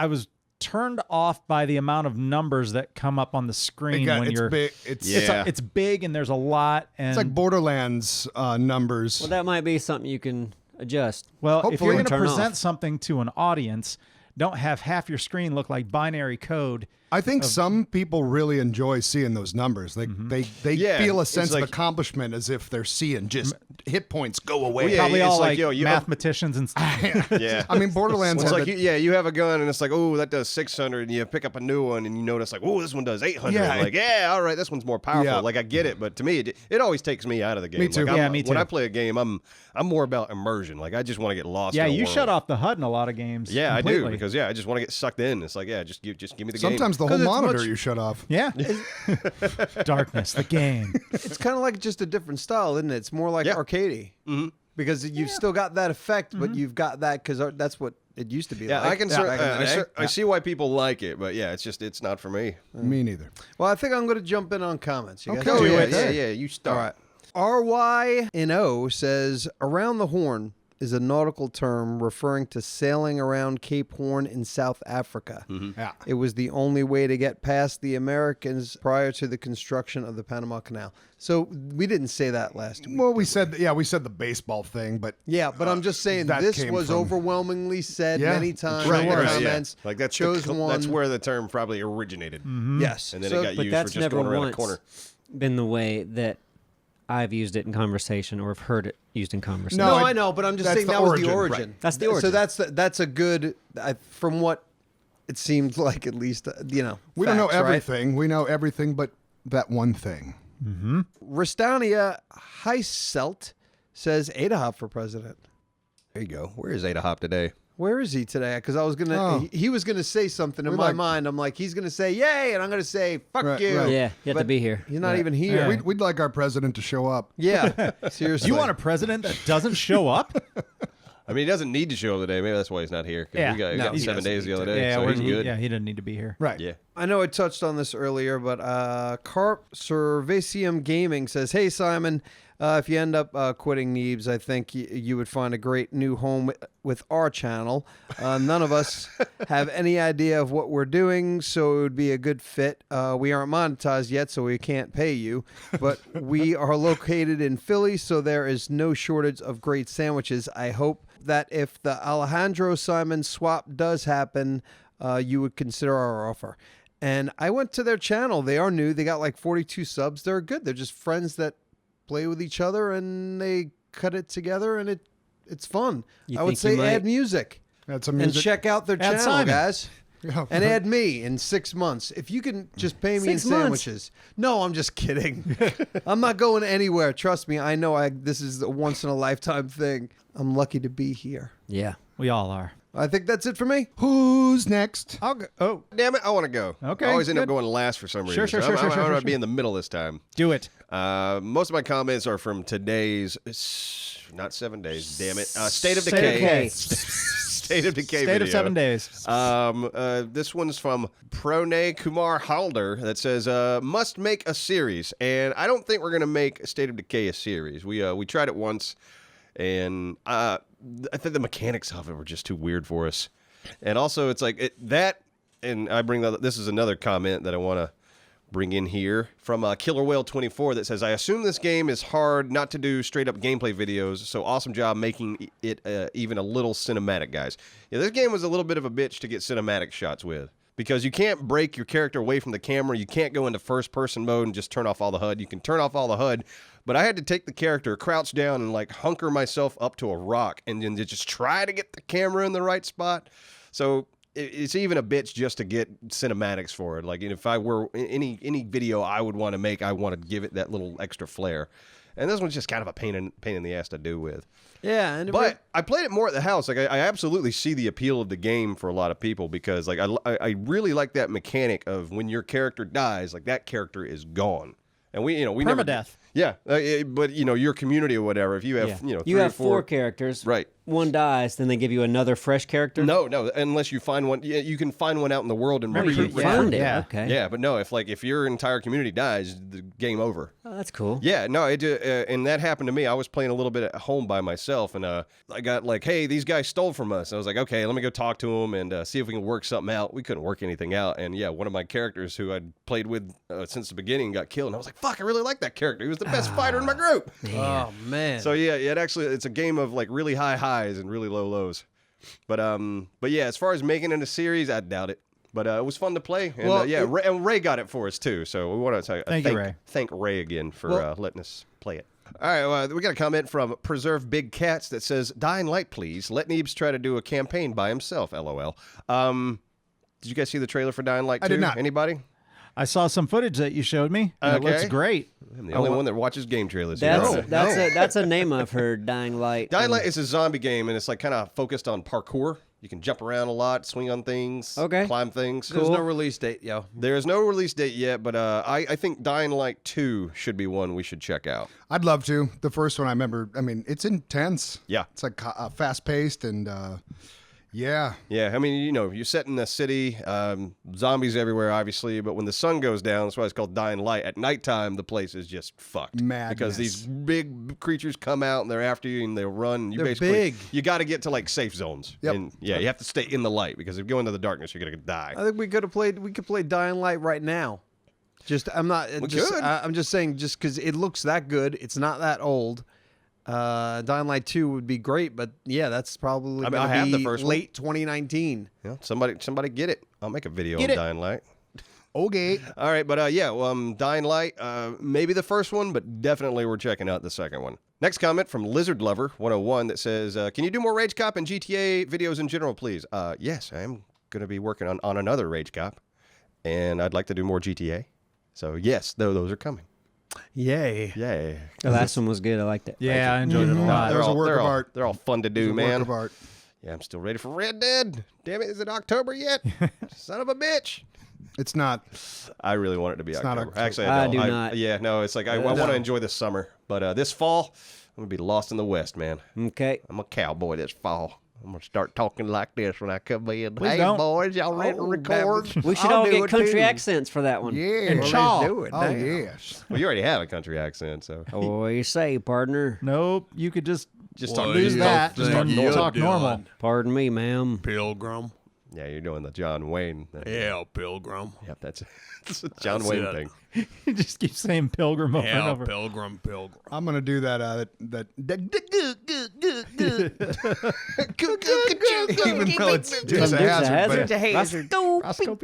was turned off by the amount of numbers that come up on the screen when it's you're. big. It's Yeah. It's big and there's a lot. And it's like Borderlands numbers. Well, that might be something you can adjust. well, if hopefully you're going to turn present off. something to an audience, don't have half your screen look like binary code. I think some people really enjoy seeing those numbers. They Yeah, feel a it's sense like- of accomplishment as if they're seeing just hit points go away. Well, yeah, Probably it's all like, like yo, you- mathematicians and stuff. Yeah. I mean, Borderlands It's had like, the- you have a gun, and it's like, oh, that does 600, and you pick up a new one, and you notice, like, oh, this one does 800. Yeah, Like, yeah, all right, this one's more powerful. Yeah. Like, I get it, but to me, it always takes me out of the game. Me too. Like, Yeah, me When too. I play a game, I'm more about immersion. Like, I just want to get lost Yeah, in a you world. shut off the HUD in a lot of games. Yeah, I do, completely. because, I just want to get sucked in. It's like, yeah, just give me the game. sometimes the whole 'Cause it's monitor much- you shut off. Yeah. Darkness, the game. It's kind of like just a different style, isn't it? It's more like Yeah. arcadey. Mm-hmm. Because you've still got that effect, but you've got that because that's what it used to be Yeah, like. I can. back in the day. I see why people like it, but yeah, it's not for me. Me neither. Well, I think I'm going to jump in on comments. You guys Okay. Oh Do yeah, it. yeah. You start. All right. RYNO says around the Horn is a nautical term referring to sailing around Cape Horn in South Africa. Yeah. It was the only way to get past the Americans prior to the construction of the Panama Canal. So we didn't say that last week. Well, we said the baseball thing, but Yeah, but I'm just saying that this came was from- overwhelmingly said Yeah, many it times sure in the was. comments. Like that's chose one. That's where the term probably originated, Yes, and then So- it got But used that's for just never going around a once corner. been the way that I've used it in conversation or have heard it used in conversation. No, No, I know, but I'm just that's saying the that was origin, the right. origin. That's the So origin. that's a good. From what it seemed like, at least we don't know facts, right? everything. We know everything but that one thing. Ristania Heiselt says Ada Hop for president. There you go. Where is Ada Hop today? Where is he today? Because I was gonna, Oh. he was gonna say something in We my like- mind. I'm like, he's gonna say yay, and I'm gonna say fuck Right, you. right. Yeah, you have to But be here. He's not even here. Yeah. We'd like our president to show up. Yeah, seriously. You want a president that doesn't show up? I mean, he doesn't need to show up today. Maybe that's why he's not here. 'Cause Yeah. we got, No, got he 7 doesn't days the need other to. day, so he's good. Yeah, he doesn't need to be here. Right. Yeah. I know I touched on this earlier, but Carp Servatium Gaming says, "Hey Simon, if you end up quitting Neebs, I think you would find a great new home with our channel. None of us have any idea of what we're doing, so it would be a good fit. We aren't monetized yet, so we can't pay you, but we are located in Philly, so there is no shortage of great sandwiches. I hope that if the Alejandro Simon swap does happen, you would consider our offer. And I went to their channel. They are new. They got like 42 subs. They're good. They're just friends that play with each other, and they cut it together, and it's fun. You I would think you say add might- music. Add some And music. check out their channel, Simon. guys. Yeah. And add me in 6 months. If you can just pay me in 6 months? sandwiches. No, I'm just kidding. I'm not going anywhere. Trust me. I know this is a once in a lifetime thing. I'm lucky to be here. Yeah. We all are. I think that's it for me. Who's next? I'll go. Oh, Damn it, I want to go. Okay, I always end up good. going last for some reason. Sure, so sure, I'm sure, going sure, to be in the middle this time. do it. Most of my comments are from today's, not 7 days, damn it, State of State of Decay. Decay. State of Decay State video. of 7 days. This one's from Pranay Kumar Halder that says, must make a series. And I don't think we're going to make State of Decay a series. We tried it once, and I think the mechanics of it were just too weird for us. And also, it's like and I bring that. This is another comment that I want to bring in here from Killer Whale 24 that says, I assume this game is hard not to do straight up gameplay videos, so awesome job making it even a little cinematic, guys. Yeah, this game was a little bit of a bitch to get cinematic shots with, because you can't break your character away from the camera. You can't go into first person mode and just turn off all the HUD. You can turn off all the HUD, but I had to take the character, crouch down, and like hunker myself up to a rock and then just try to get the camera in the right spot. So it's even a bitch just to get cinematics for it. Like, if I were any video I would want to make, I want to give it that little extra flair. And this one's just kind of a pain in the ass to do with. Yeah, and But I played it more at the house. Like, I absolutely see the appeal of the game for a lot of people, because like I really like that mechanic of when your character dies, like that character is gone. And we never Permadeath. Yeah, but your community or whatever. If you have Yeah. three You or have four characters. right. One dies, then they give you another fresh character. No, unless you find one. Yeah, you can find one out in the world and Remember, recruit. you Found it. Yeah. Okay. Yeah, but no, if your entire community dies, the game over. Oh, that's cool. Yeah, no, and that happened to me. I was playing a little bit at home by myself, and I got like, hey, these guys stole from us. I was like, okay, let me go talk to them and see if we can work something out. We couldn't work anything out, and yeah, one of my characters who I'd played with since the beginning got killed, and I was like, fuck, I really like that character. He was the best fighter in my group. oh man. So yeah, it's a game of like really high highs and really low lows. But yeah, as far as making it a series, I doubt it. But it was fun to play, and Well, Ray got it for us too. So we want to Thank you, Ray. Thank Ray again for letting us play it. All right, we got a comment from Preserve Big Cats that says, "Dying Light, please. Let Neebs try to do a campaign by himself." LOL. Did you guys see the trailer for Dying Light 2? I did not. Anybody? I saw some footage that you showed me. And It looks Okay. great. I'm the only one that watches game trailers. here. That's a name I've heard. Dying Light. Dying Light is a zombie game, and it's like kind of focused on parkour. You can jump around a lot, swing on things, Okay. climb things. There's no release date, yo. There is no release date yet, but I think Dying Light 2 should be one we should check out. I'd love to. The first one I remember, I mean, it's intense. Yeah. It's like fast paced and yeah. Yeah, I mean, you're set in a city, zombies everywhere, obviously, but when the sun goes down, that's why it's called Dying Light. At nighttime, the place is just fucked. Madness. Because these big creatures come out, and they're after you, and they'll run. And you They're basically, big. You got to get to, like, safe zones. Yep. And, yeah, you have to stay in the light, because if you go into the darkness, you're going to die. I think we could play Dying Light right now. I'm just saying, just because it looks that good, it's not that old. Dying Light 2 would be great, but yeah, that's probably I have the be first one. late 2019. Somebody get it. I'll make a video Get on it. Dying Light. Okay. All right, but Dying Light, maybe the first one, but definitely we're checking out the second one. Next comment from Lizard Lover 101 that says, "Can you do more Rage Cop and GTA videos in general, please?" Yes, I am going to be working on another Rage Cop, and I'd like to do more GTA. So yes, those are coming. Yay. Yay! The last one was good. I liked it. Yeah, I enjoyed it a lot. There was a work of art. They're all fun to It's do, a man. Work of art. Yeah, I'm still ready for Red Dead. Damn it, is it October yet? Son of a bitch. It's not. I really want it to be not October. October. Actually, I I don't. do not. Yeah, no, it's like I want to enjoy this summer, but this fall I'm gonna be lost in the West, man. Okay. I'm a cowboy this fall. I'm gonna start talking like this when I come in. Please Hey, don't. boys, y'all ready to record? We should I'll all do get it country too. accents for that one. Yeah. And Chaw. do it. Oh, Damn. yes. Well, you already have a country accent, so What do you say, partner? Nope, you could just talk. lose that Just and talk then normal. talk normal. Pardon me, ma'am. Pilgrim. Yeah, you're doing the John Wayne thing. Yeah, Pilgrim. Yep, that's a John Wayne it. thing. You just keep saying pilgrim over and over. Pilgrim. I'm gonna do that. Even though it's Some Dukes of Dukes of Hazzard, Hazzard. but- Roscoe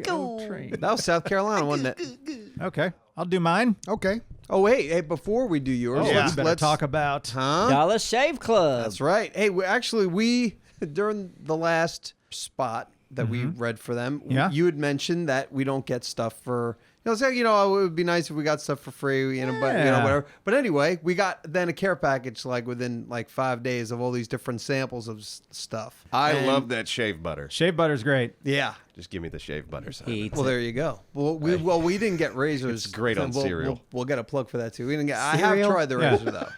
train. That was South Carolina, wasn't it? Okay, I'll do mine. Okay. Oh, wait. Hey, before we do yours, Oh, let's, we better talk about. Huh? Dollar Shave Club. That's right. Hey, we during the last spot that we read for them, Yeah. you had mentioned that we don't get stuff for. Say, it would be nice if we got stuff for free, but Yeah. whatever. But anyway, we got then a care package like within like 5 days of all these different samples of stuff. I And- love that shave butter. Shave butter's great. Yeah. Just give me the shave butter. Simon. He eats Well, it. there you go. Well, we didn't get razors. It's great on We'll- cereal. We'll get a plug for that too. We didn't get. I have Cereal? tried the Yeah. razor though.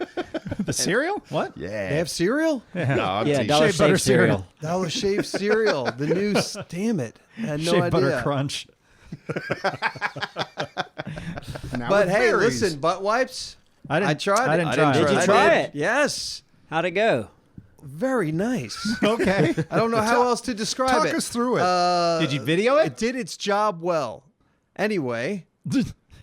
The cereal? What? Yeah. They have cereal. No, I'm Yeah, teasing. Dollar Shave butter Shave cereal. Dollar Shave cereal. The new. Damn it! I had no Shave idea. butter crunch. Now But with hey, berries. listen, butt wipes. I didn't. I tried I it. didn't I try didn't it. Did you I try did. it? Yes. How'd it go? Very nice. Okay. I don't know how else to describe Talk it. us through it. Did you video It it? did its job well. Anyway,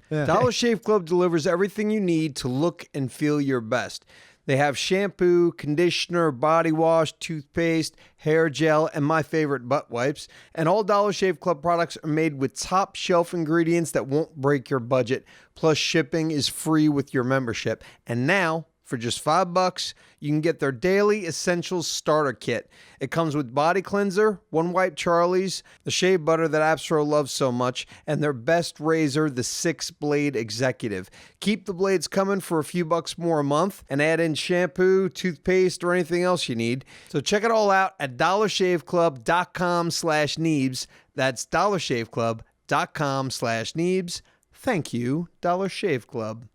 Dollar Shave Club delivers everything you need to look and feel your best. They have shampoo, conditioner, body wash, toothpaste, hair gel, and my favorite, butt wipes. And all Dollar Shave Club products are made with top shelf ingredients that won't break your budget. Plus, shipping is free with your membership. And now, for just $5, you can get their Daily Essentials Starter Kit. It comes with body cleanser, one wipe Charlie's, the shave butter that Appsro loves so much, and their best razor, the 6-blade Executive. Keep the blades coming for a few bucks more a month and add in shampoo, toothpaste, or anything else you need. So check it all out at dollarshaveclub.com/Neebs. That's dollarshaveclub.com/Neebs. Thank you, Dollar Shave Club.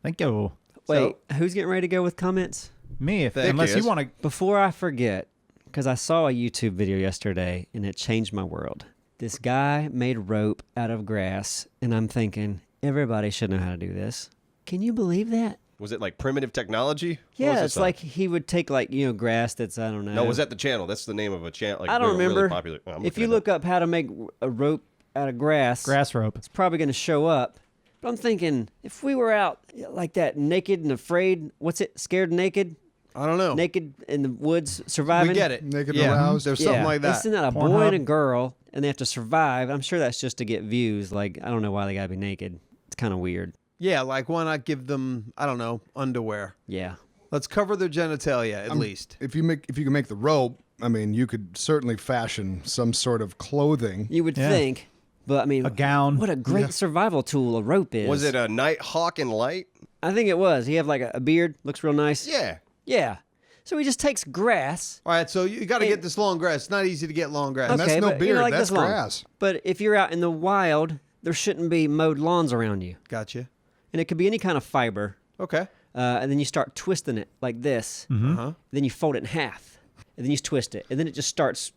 Thank you. Wait, who's getting ready to go with comments? Me, Thank unless you. you want to. Before I forget, because I saw a YouTube video yesterday and it changed my world. This guy made rope out of grass, and I'm thinking, everybody should know how to do this. Can you believe that? Was it like primitive technology? What was Yeah, this it's on? like he would take grass that's, I don't know. No, was that the channel? That's the name of a channel. Like, I don't really remember. popular. Oh, I'm If looking you it look up how to make a rope out of grass, Grass rope. it's probably going to show up. But I'm thinking, if we were out like that, naked and afraid, what's it? Scared and naked? I don't know. Naked in the woods, surviving? We get it. Naked yeah. aroused. There's something like They that. send out a boy Pornhub. and a girl, and they have to survive. I'm sure that's just to get views. Like, I don't know why they got to be naked. It's kind of weird. Yeah, like why not give them, I don't know, underwear? Yeah. Let's cover their genitalia at least. If you can make the rope, I mean, you could certainly fashion some sort of clothing. You would Yeah. think, but I mean, A gown. What a great survival tool a rope is. Was it a night hawk and light? I think it was. He had like a beard, looks real nice. Yeah. Yeah. So he just takes grass. All right, so you got to Hey. get this long grass. It's not easy to get long grass. And that's Okay, no but, you beard. know, like That's this long. grass. But if you're out in the wild, there shouldn't be mowed lawns around you. Gotcha. And it could be any kind of fiber. Okay. And then you start twisting it like this. Uh-huh. Then you fold it in half. And then you twist it. And then it just starts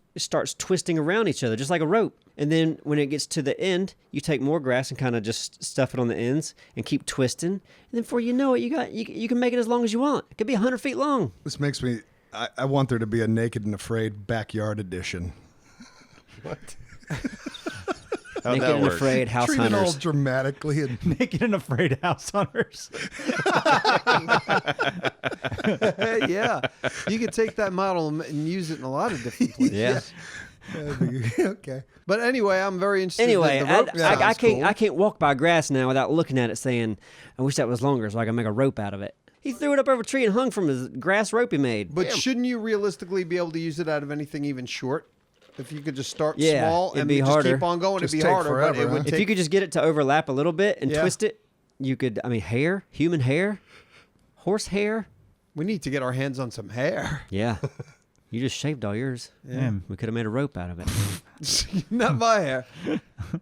twisting around each other, just like a rope. And then when it gets to the end, you take more grass and kind of just stuff it on the ends and keep twisting. And then before you know it, you can make it as long as you want. It could be 100 feet long. This makes me. I want there to be a Naked and Afraid backyard edition. What? How'd Naked that and work? Afraid House Treat it all Hunters. dramatically and Naked and Afraid House Hunters. Yeah. You could take that model and use it in a lot of different places. Yeah. okay. But anyway, I'm very interested. Anyway, in the rope I sounds can't cool. I can't walk by grass now without looking at it saying, I wish that was longer so I can make a rope out of it. He threw it up over a tree and hung from his grass rope he made. But shouldn't you realistically be able to use it out of anything even short? If you could just start Yeah, small it'd and be just harder. keep on going, Just it'd be take harder. But forever, it would huh? If take, you could just get it to overlap a little bit and Yeah. twist it, you could, I mean, hair, human hair, horse hair. we need to get our hands on some hair. Yeah. You just shaved all yours. Yeah. We could have made a rope out of it. Not my hair.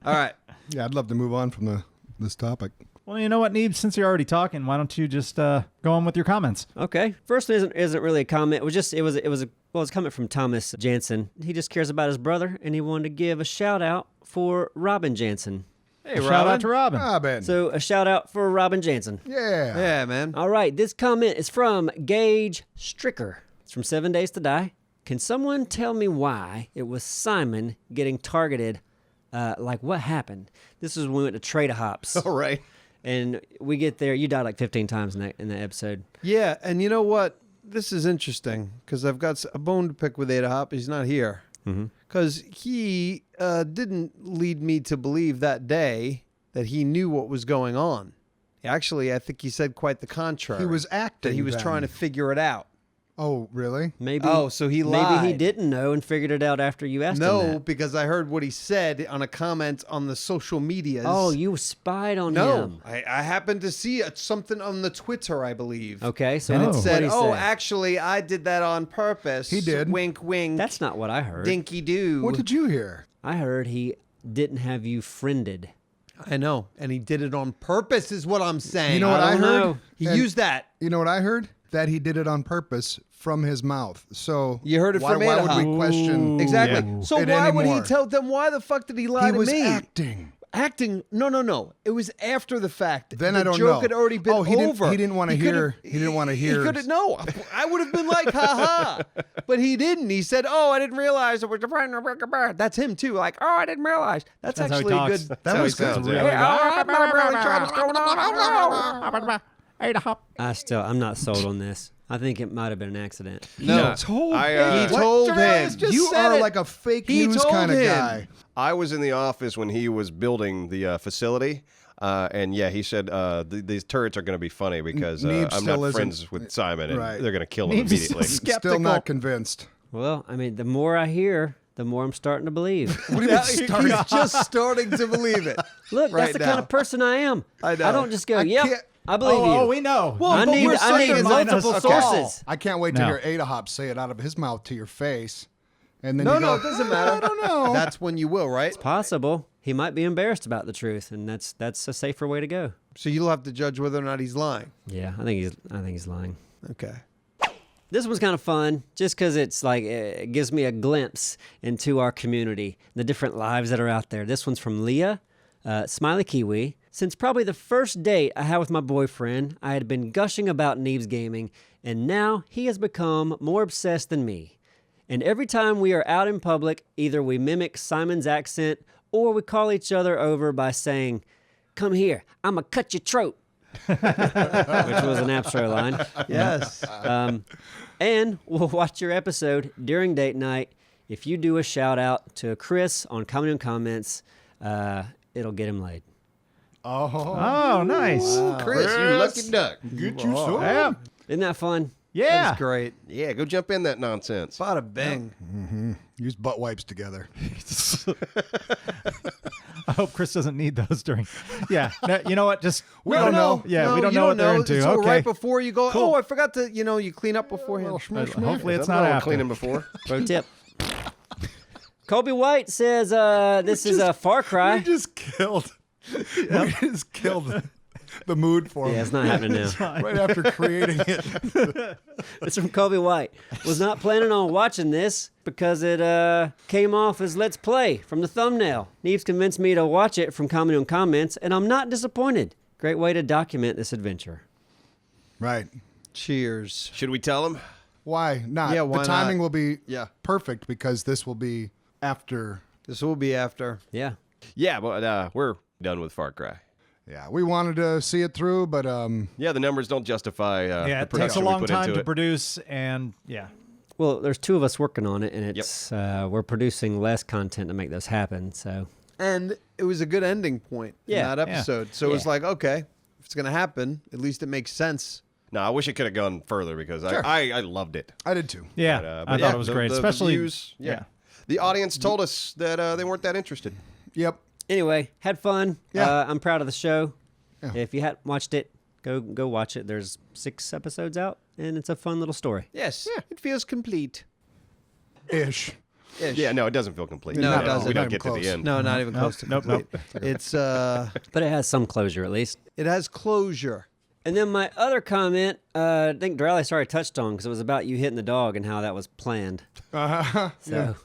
All right. Yeah, I'd love to move on from this topic. Well, you know what, Neebs? Since you're already talking, why don't you just go on with your comments? Okay. First one isn't really a comment. It was a comment from Thomas Jansen. He just cares about his brother, and he wanted to give a shout out for Robin Jansen. Hey, Shout out to Robin. Ben. So a shout out for Robin Jansen. Yeah. Yeah, man. All right, this comment is from Gage Stricker. It's from 7 Days to Die. Can someone tell me why it was Simon getting targeted? Like, what happened? This is when we went to Trader Hops. All right. And we get there. You died like 15 times in that episode. Yeah, and you know what? this is interesting because I've got a bone to pick with Ada Hop. He's not here because he didn't lead me to believe that day that he knew what was going on. Actually, I think he said quite the contrary. He was acting. That he was then. trying to figure it out. Oh, really? Maybe. Oh, so he lied. Maybe he didn't know and figured it out after you asked him No, that. because I heard what he said on a comment on the social medias. Oh, you spied on no, him. I happened to see something on the Twitter, I believe. Okay, so And it what'd said, he "Oh, say? actually, I did that on purpose." He did. Wink, wink. That's not what I heard. dinky doo. What did you hear? I heard he didn't have you friended. I know, and he did it on purpose, is what I'm saying. You know what I don't heard? know. He And used that. You know what I heard? That he did it on purpose from his mouth. So You heard it why, from why Ada would we Hop. question Exactly. Yeah. So it why would he anymore? tell them? Why the fuck did he lie He to was me? acting. Acting? No. It was after the fact. Then the I don't joke know. had already been Oh, he didn't- over. he didn't wanna hear- he didn't wanna hear- He couldn't. No, I would have been like, ha ha. But he didn't. He said, "Oh, I didn't realize it was the." That's him too. Like, "Oh, I didn't realize." That's That's how he actually a talks. good. That how was he sounds, good. yeah. Really. I'm not really sure what's going on. I don't know. I'm not sold on this. I think it might have been an accident. No, Told I, he told Travis him. just You said are it. Like a fake He news told kind of him. guy. I was in the office when he was building the facility. And yeah, he said these turrets are going to be funny because Neebs I'm still not isn't- friends with Simon, and Right. they're going to kill him Neebs is immediately. skeptical. Still not convinced. Well, I mean, the more I hear, the more I'm starting to believe. What do you mean Now, he's started? just starting to believe it. Look, Right that's the kind now. of person I am. I know. don't just go, I yep, can't- I believe you. Oh, we know. Well, I but need, we're I need saying multiple it's- sources. I can't wait to No. hear Ada Hop say it out of his mouth to your face. And then No, you go, it doesn't matter. I don't know. That's when you will, right? Possible. He might be embarrassed about the truth, and that's a safer way to go. So you'll have to judge whether or not he's lying. Yeah, I think he's lying. Okay. This one's kind of fun, just because it's like it gives me a glimpse into our community, the different lives that are out there. This one's from Leah, Smiley Kiwi. Since probably the first date I had with my boyfriend, I had been gushing about Neebs Gaming, and now he has become more obsessed than me. And every time we are out in public, either we mimic Simon's accent or we call each other over by saying, "Come here, I'ma cut your throat," which was an Abstro line. Yes. And we'll watch your episode during date night. If you do a shout out to Chris on Comedy and Comments, it'll get him laid. Oh, nice. Chris, you lucky duck. Get you some. Yeah. Isn't that fun? Yeah. That's great. Yeah, go jump in that nonsense. Bada bing. Use butt wipes together. I hope Chris doesn't need those during. Yeah. No, you know what? Just We don't know. Yeah, we don't you know what they're into. So Okay. right before you go, oh, I forgot to, you clean up beforehand. Hopefully it's Nothing wrong not with after. cleaning before. Pro tip. Colby White says this is a Far Cry. We just killed. We just killed the mood for Yeah, him it's not happening now. right after creating it. It's from Colby White. Was not planning on watching this because it came off as Let's Play from the thumbnail. Neebs convinced me to watch it from Comedy on Comments, and I'm not disappointed. Great way to document this adventure. Right. Cheers. Should we tell him? Why not? Yeah, why the timing not? will be Yeah. perfect because this will be after. This will be after. Yeah. Yeah, but we're done with Far Cry. Yeah, we wanted to see it through, but Yeah, the numbers don't justify Yeah, the it takes a production we long put time into to it. produce, and yeah. Well, there's two of us working on it, and it's we're producing less content to make this happen. So And it was a good ending point Yeah, in that episode. So it was Yeah. like, okay, if it's going to happen, at least it makes sense. No, I wish it could have gone further because Sure. I loved it. I did too. Yeah, But I yeah, thought it was great, the especially. views, yeah. The audience told us that they weren't that interested. Yep. anyway, had fun. Yeah. I'm proud of the show. Yeah. If you hadn't watched it, go watch it. There's 6 episodes out, and it's a fun little story. Yes. It feels complete. Ish. Ish. Yeah, no, it doesn't feel complete. No, it We doesn't. don't Not get even to the close. end. No, not even close to Nope, complete. It's But it has some closure at least. it has closure. And then my other comment, I think Dorales already touched on because it was about you hitting the dog and how that was planned. So,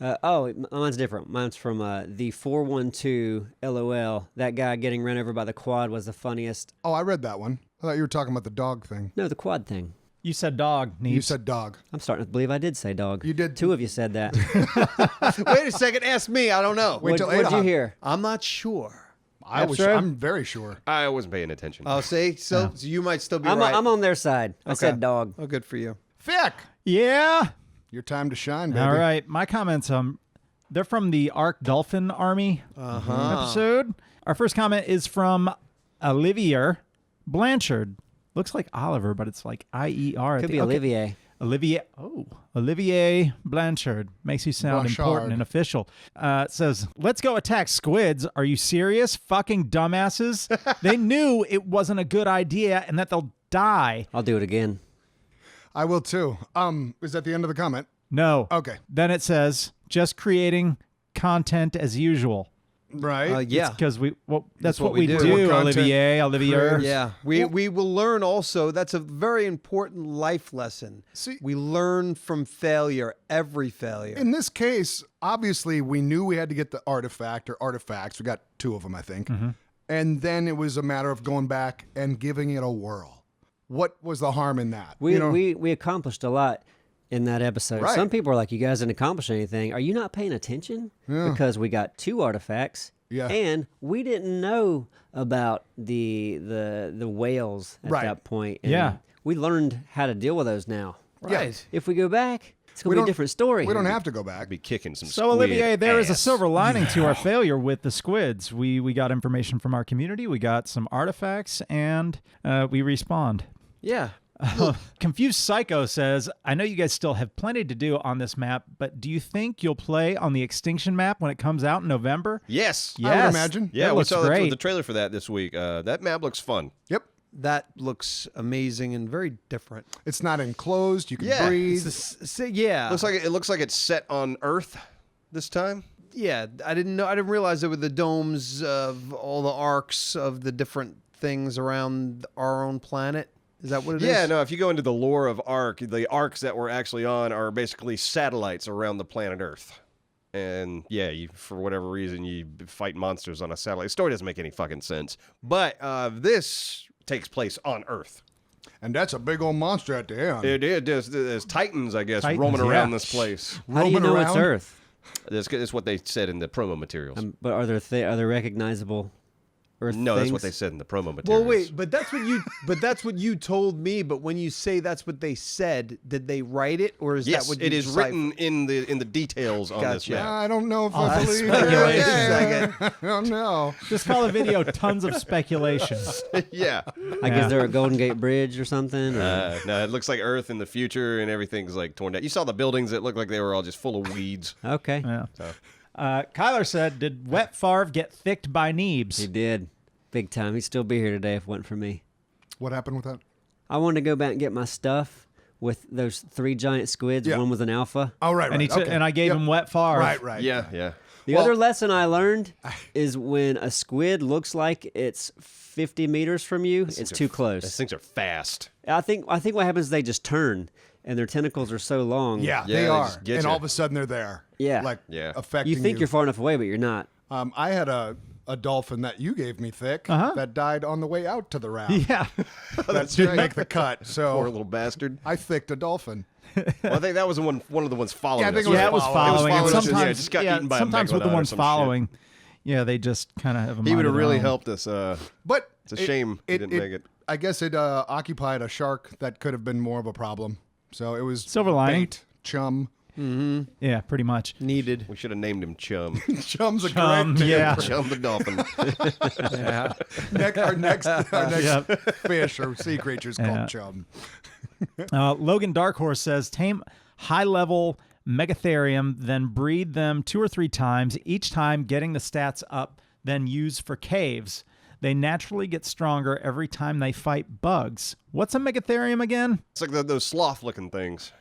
mine's different. Mine's from the 412 LOL. That guy getting run over by the quad was the funniest. Oh, I read that one. I thought you were talking about the dog thing. No, the quad thing. You said dog, Neebs. You said dog. I'm starting to believe I did say dog. You did. 2 of you said that. Wait a second. Ask me. I don't know. Wait till What'd you Ada- hear? I'm not sure. I'm very sure. I wasn't paying attention. I'll say so you might still be I'm right. I'm on their side. I said dog. Oh, good for you. Thick. Yeah. Your time to shine, baby. All right. My comments, they're from the Arc Dolphin Army episode. Our first comment is from Olivier Blanchard. Looks like Oliver, but it's like I-E-R. Could be Olivier. Olivier Blanchard. Makes you sound important and official. It says, let's go attack squids. Are you serious? Fucking dumbasses. They knew it wasn't a good idea and that they'll die. I'll do it again. I will too. Is that the end of the comment? No. Okay. Then it says, just creating content as usual. Right. Yeah. Because that's what what we we do. do, What content Olivier. Yeah, we will learn also. That's a very important life lesson. See- we learn from failure, every failure. In this case, obviously, we knew we had to get the artifact or artifacts. We got 2 of them, I think. And then it was a matter of going back and giving it a whirl. What was the harm in that? We accomplished a lot in that episode. Right. Some people are like, you guys didn't accomplish anything. Are you not paying attention? Yeah. Because we got 2 artifacts. Yeah. And we didn't know about the whales at Right. that point. And Yeah. we learned how to deal with those now. Right. If we go back, it's going to be a don't- different story. We don't have to go back. I'd be kicking some So, squid Olivier, there is a ass. silver lining to our failure with the squids. We got information from our community, we got some artifacts, and we respawned. Yeah. Confused Psycho says, I know you guys still have plenty to do on this map, but do you think you'll play on the Extinction map when it comes out in November? Yes. I would imagine. Yeah, That we looks saw great. the trailer for that this week. That map looks fun. Yep. That looks amazing and very different. It's not enclosed. You can Yeah. breathe. Yeah. It looks like it's set on Earth this time. Yeah, I didn't know. I didn't realize it with the domes of all the arcs of the different things around our own planet. Is that what it is? Yeah, no, if you go into the lore of Ark, the arcs that we're actually on are basically satellites around the planet Earth. And yeah, for whatever reason, you fight monsters on a satellite. The story doesn't make any fucking sense. But this takes place on Earth. And that's a big old monster at the end. There's Titans, I guess, Titans, roaming around yeah. this place. How do you roaming know it's around. Earth? That's what they said in the promo materials. But are there recognizable Earth No, things? that's what they said in the promo materials. Well, wait, but that's what you told me. But when you say that's what they said, did they write it, or is Yes, that what you it is deciphered? written in the details on this Gotcha. map. I don't know if I believe speculate it. a second. I don't know. Just call the video Tons of Speculation. Yeah. Like, Yeah. is there a Golden Gate Bridge or something? Or- No, it looks like Earth in the future, and everything's like torn down. You saw the buildings that looked like they were all just full of weeds. okay. Yeah. Kyler said, did Wet Favre get thicked by Neebs? He did. Big time. He'd still be here today if it wasn't for me. What happened with that? I wanted to go back and get my stuff with those 3 giant squids. Yeah. One was an alpha. Oh, right, And, right. and I gave him Wet Favre. Right. Yeah. The other lesson I learned is when a squid looks like it's 50 meters from you, it's too Those close. things are fast. I think what happens is they just turn, and their tentacles are so long. Yeah, Yeah, they they are. just get And ya. all of a sudden they're there. Yeah. Like Yeah. affecting You think you're far enough away, but you're not. I had a dolphin that you gave me, Thick, that died on the way out to the round. Yeah. That didn't make the cut. Poor So little bastard. I thicked a dolphin. Well, I think that was one of the ones following Yeah, I think us. it was Yeah, it was following. following. It And was following us, sometimes, yeah, it just got eaten by a sometimes with the megalodon or ones some shit. following, yeah, they just kind of have a He would have mind of their really own. helped us. But It's a shame he didn't make it. I guess it occupied a shark that could have been more of a problem. So it was Silver lining. bait, chum. Yeah, pretty much. Needed. We should have named him Chum. Chum's a Chum, great name. yeah. Chum the dolphin. Our next Yep. fish or sea creature is Yeah. called chum. Logan Darkhorse says, tame high-level Megatherium, then breed them 2 or 3 times, each time getting the stats up, then use for caves. They naturally get stronger every time they fight bugs. What's a Megatherium again? It's like those sloth-looking things.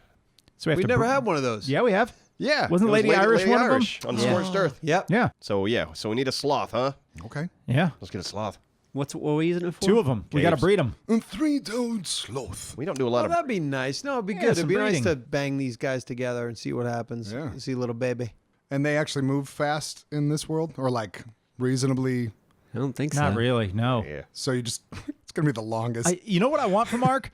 So we have We to never had one of those. Yeah, we have. Yeah. Wasn't it was Lady Irish one of them? Irish on Scorched Earth. Yep. Yeah. So we need a sloth, huh? Okay. Yeah. Let's get a sloth. What are we using it for? 2 of them. We got to Caves. breed them. A 3-toed sloth. We don't do a lot Oh, of. that'd be nice. No, it'd be Yeah, good. It'd some be nice breeding. to bang these guys together and see what happens. Yeah. See a little baby. And they actually move fast in this world, or like reasonably. I don't think so. Not really. No. Yeah. So you just, it's gonna be the longest. You know what I want from Mark?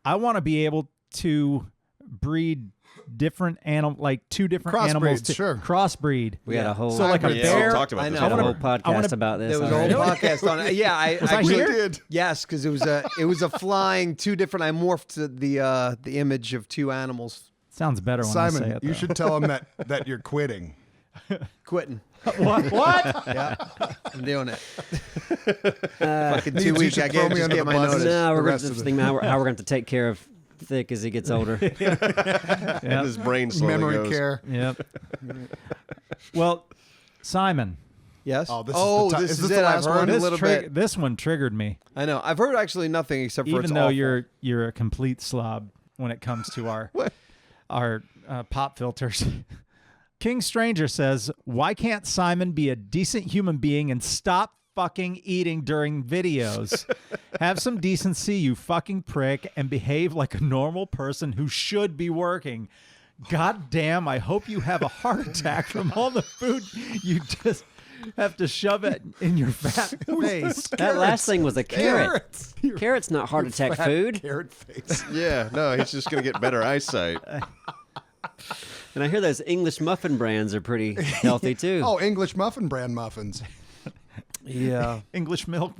I want to be able to breed different animal, like 2 different animals. Crossbreeds, sure. Crossbreed. We had a whole. So like a Yeah, bear. we talked about I this. know. I had a whole before. podcast about this. There was a whole already. podcast on it. Yeah, I Was I actually here? did. Yes, because it was a flying 2 different. I morphed the image of 2 animals Sounds better when I say Simon, it. you though. should tell him that you're quitting. quitting. What? What? Yeah, I'm doing it. Fucking Neebs, 2 you weeks. should I throw can't me just under get the my bus. notice. No, we're the going rest to of the- think how we're going to take care of Thick as he gets older. And his brain slowly Memory goes. care. Yep. Well, Simon, Yes. Oh, this is the ti- this is is this it. the I've last heard one? a this little bit. this one triggered me. I know. I've heard actually nothing except for Even it's though awful. you're a complete slob when it comes to our pop filters. King Stranger says, "Why can't Simon be a decent human being and stop fucking eating during videos? Have some decency, you fucking prick, and behave like a normal person who should be working. God damn, I hope you have a heart attack from all the food you just have to shove it in your fat face." That last thing was a carrot. Carrot's not heart attack food. Carrot face. Yeah, no, he's just gonna get better eyesight. And I hear those English muffin brands are pretty healthy too. Oh, English muffin brand muffins. Yeah. English milk.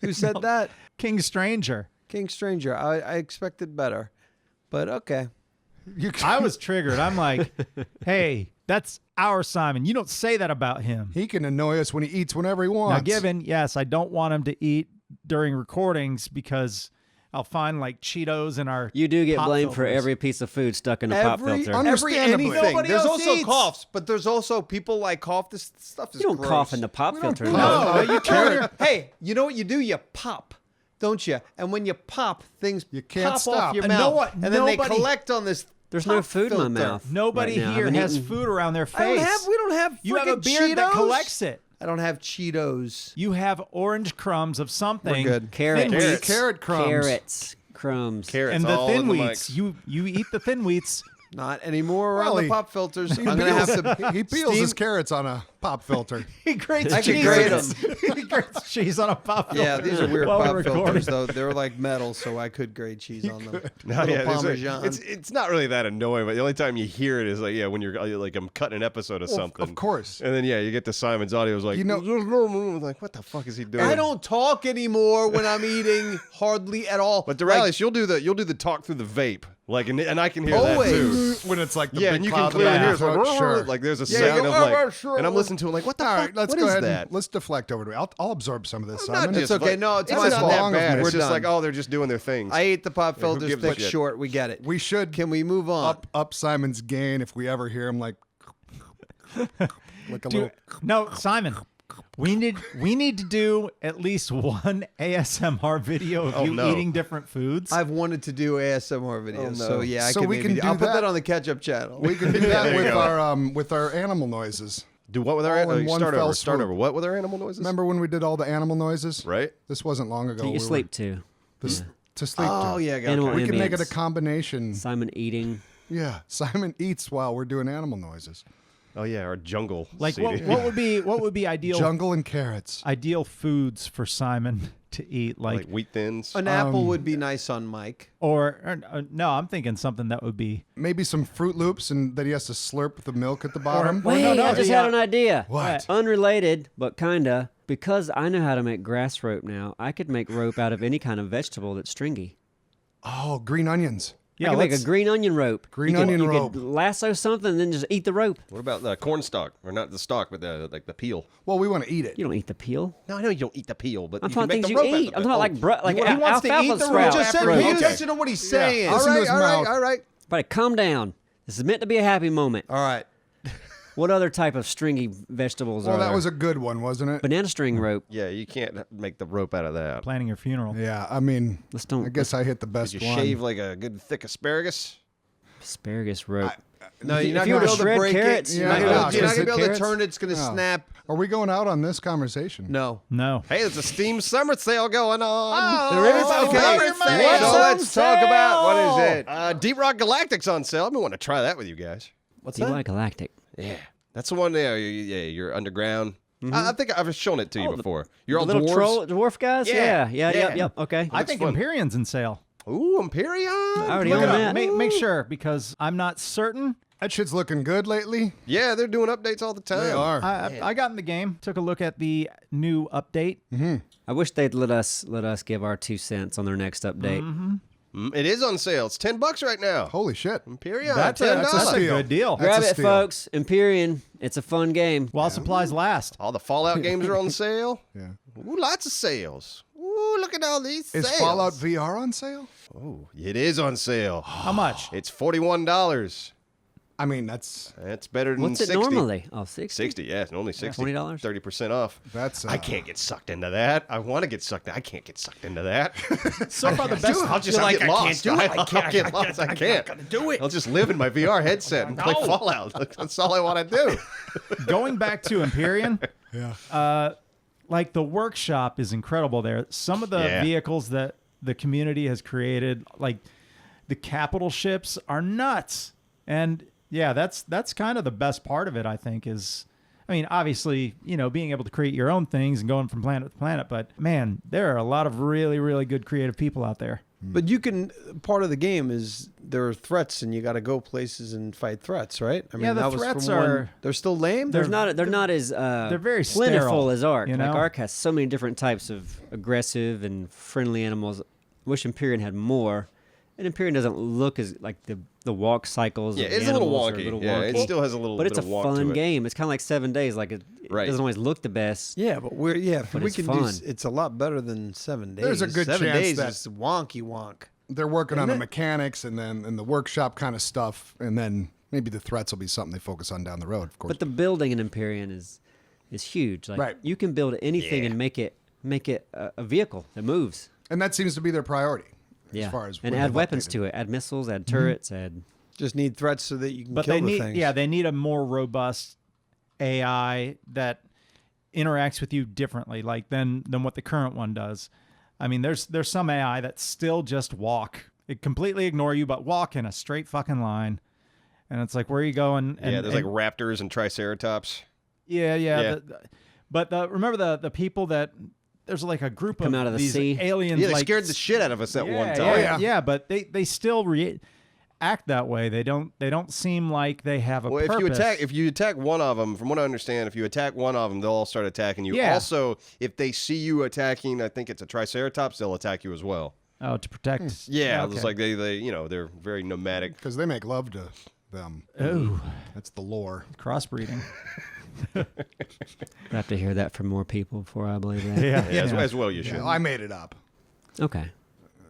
Who said that? King Stranger. King Stranger. I expected better, but okay. I was triggered. I'm like, hey, that's our Simon. You don't say that about him. He can annoy us when he eats whenever he wants. Now, given, yes, I don't want him to eat during recordings because I'll find like Cheetos in our. You do get pop blamed for filters. every piece of food stuck in a pop filter. un- Every Understandably. anything. Nobody There's else also eats. coughs, but there's also people like cough. This stuff is You don't gross. cough in the pop filter. No, you turn. Hey, you know what you do? You pop, don't you? And when you pop, things You can't pop stop. off your And mouth, know what? and then they Nobody- collect on this. There's no pop food in my filter. mouth. Nobody right now. I here haven't has eaten. food around their face. I don't have. We don't have. You have a frickin' beard that Cheetos. collects it. I don't have Cheetos. You have orange crumbs of something. We're good. Carrots. Thin wheats. Carrot crumbs. Carrots. Crumbs. Carrots And the all thin in the wheats. mic. You eat the thin wheats. Not anymore around Well, the he- pop filters. He I'm gonna have peels- to. He peels steam- his carrots on a pop filter. He grates I can cheese. grate 'em. he grates cheese on a pop filter. Yeah, these are weird while pop we're recording. filters though. They're like metal, so I could grate cheese on them. No, Little yeah, there's Parmesan. it's not really that annoying, but the only time you hear it is like when you're like I'm cutting an episode of Well, something. of course. And then you get to Simon's audio. It's like You know- like what the fuck is he doing? I don't talk anymore when I'm eating, hardly at all. But the Like, rallies, you'll do the talk through the vape, like and I can hear that Always. too. When it's like the Yeah, big and you can cloud clearly in hear my it's like, throat, sure. like there's a Yeah, sound you of go, like, "Oh, sure." and I'm listening to it like, what the All fuck? right, let's What go is ahead that? and let's deflect over to it. I'll absorb some of this, Not Simon. just It's okay. like- No, it's it's fine. not As that long as bad. we're It's just done. like, oh, they're just doing their things. I ate the pop who filters gives a thick shit? short. We get it. We should Can we move on? up Simon's gain if we ever hear him like a little. No, Simon. We need to do at least one ASMR video of you no. eating different foods. I've wanted to do ASMR videos, no. so yeah, I So can we maybe can do. do I'll put that. that on the catch-up channel. We can do that there you with our animal noises. Do what with our All in one start fell over? Start swoop. over. What with our animal noises? Remember when we did all the animal noises? Right? This wasn't long ago. To We you were- sleep too. To sleep. Oh to. yeah, got Animal it. We can make it a ambience. combination. Simon eating. Yeah, Simon eats while we're doing animal noises. Oh yeah, our jungle. like CD. what would be ideal Jungle and carrots. ideal foods for Simon to eat like wheat thins. An apple would be nice on Mike. or no, I'm thinking something that would be Maybe some Fruit Loops, and that he has to slurp the milk at the bottom. Well, Wait, no, I just the, had an idea. What? Unrelated, but kinda. Because I know how to make grass rope now, I could make rope out of any kind of vegetable that's stringy. Oh, green onions. yeah. I could make a let's- green onion rope. Green You could- onion you rope. could lasso something and then just eat the rope. What about the corn stalk, or not the stalk, but the peel? Well, we want to eat it. You don't eat the peel. No, I know you don't eat the peel, but I'm you talking can make things the you rope out eat. of I'm it. talking like like He wants to alfalfa eat the sprouts. rope Just said after pay it. attention to what he's saying. Listen to his mouth. all right. But calm down. This is meant to be a happy moment. All right. What other type of stringy vegetables Well, are that there? was a good one, wasn't it? Banana string rope. Yeah, you can't make the rope out of that. planning your funeral. Yeah, I mean, Let's don't. I guess I hit the Did best you one. shave like a good thick asparagus? Asparagus rope. No, you're If not you going were to to be able to shred break carrots, it. you're You're not not gonna- going to be able to carrots? turn it. It's going to Oh. snap. Are we going out on this conversation? No. No. Hey, there's a Steam summer sale going on. There is? Okay. What's So on let's talk about what is it? Deep Rock Galactic's on sale. I've been wanting to try that with you guys. What's Do you that? like galactic? Yeah, that's the one there. You're underground. I think I've shown it to you before. You're all The little dwarves. dwarf guys? Yeah. Yeah. Yeah. Yep. Okay. I think fun. Empyrean's in sale. Ooh, Empyrean. I already Look own it up. that. Make sure, because I'm not certain. That shit's looking good lately. Yeah, they're doing updates all the time. They are. I got in the game, took a look at the new update. I wish they'd let us give our 2 cents on their next update. It is on sale. It's $10 right now. Holy shit. Empyrean. That's $10. a good deal. That's Grab a it, steal. folks. Empyrean. It's a fun game. While supplies last. All the Fallout games are on sale. Yeah. Ooh, lots of sales. Ooh, look at all these Is sales. Fallout VR on sale? Oh, it is on sale. How much? It's $41. I mean, that's Better than What's 60. it normally? Oh, 60? 60, yeah, it's only 60. $20? 30% off. That's. I can't get sucked into that. I want to get sucked. I can't get sucked into that. So far, the best. I'll get lost. I'll get lost. I can't. do it. I'll just live in my VR headset and play Fallout. That's all I want to do. Going back to Empyrean, Yeah. like the workshop is incredible there. Some of the Yeah. vehicles that the community has created, like the capital ships, are nuts. And yeah, that's kind of the best part of it, I think, is, I mean, obviously, being able to create your own things and going from planet to planet, but man, there are a lot of really, really good creative people out there. But you can. Part of the game is there are threats, and you got to go places and fight threats, right? I mean, Yeah, the that was threats from one- are- They're still lame. They're not as they're very plentiful sterile, as Ark. you know? Like Ark has so many different types of aggressive and friendly animals. I wish Empyrean had more. And Empyrean doesn't look as like the walk cycles. Yeah, of the it's a little animals are wonky. Yeah, it wonky. still has a little But bit it's a of walk to fun it. game. It's kind of like 7 days. Like it Right. doesn't always look the best. Yeah, but if But we it's can fun. it's a lot better than 7 days. There's a good 7 chance days that- is wonky wonk. They're working on Isn't the it? mechanics and the workshop kind of stuff, and then maybe the threats will be something they focus on down the road. Of course. But the building in Empyrean is huge. Like Right. you can build anything Yeah. and make it a vehicle that moves. and that seems to be their priority. Yeah. As far as and what add they've weapons updated. to it. Add missiles. Add turrets. Add. Just need threats so that you can But kill they the need, things. they need a more robust AI that interacts with you differently, like than what the current one does. I mean, there's some AI that still just walk. It completely ignore you, but walk in a straight fucking line. And it's like, where are you going? And, Yeah, there's like raptors and triceratops. yeah. Remember the people that there's like a group Come of out of the these sea. aliens. Yeah, they like, scared the shit out of us that one time. Yeah, but they still act that way. They don't seem like they have a Well, purpose. if you attack one of them, from what I understand, if you attack one of them, they'll all start attacking you. Yeah. Also, if they see you attacking, I think it's a triceratops, they'll attack you as well. Oh, to protect. Yeah, okay. it's like they they're very nomadic. Because they make love to them. Oh, That's the lore. crossbreeding. I have to hear that from more people before I believe that. Yeah, as well you should. Yeah, I made it up. Okay.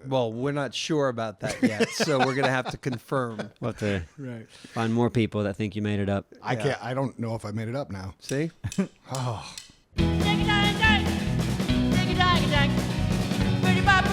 Well, we're not sure about that yet, so we're gonna have to confirm. We'll have to Right. find more people that think you made it up. I can't. I don't know if I made it up now. See? Oh, Ding-a-dang-dang, ding-a-dang-dang, pretty bop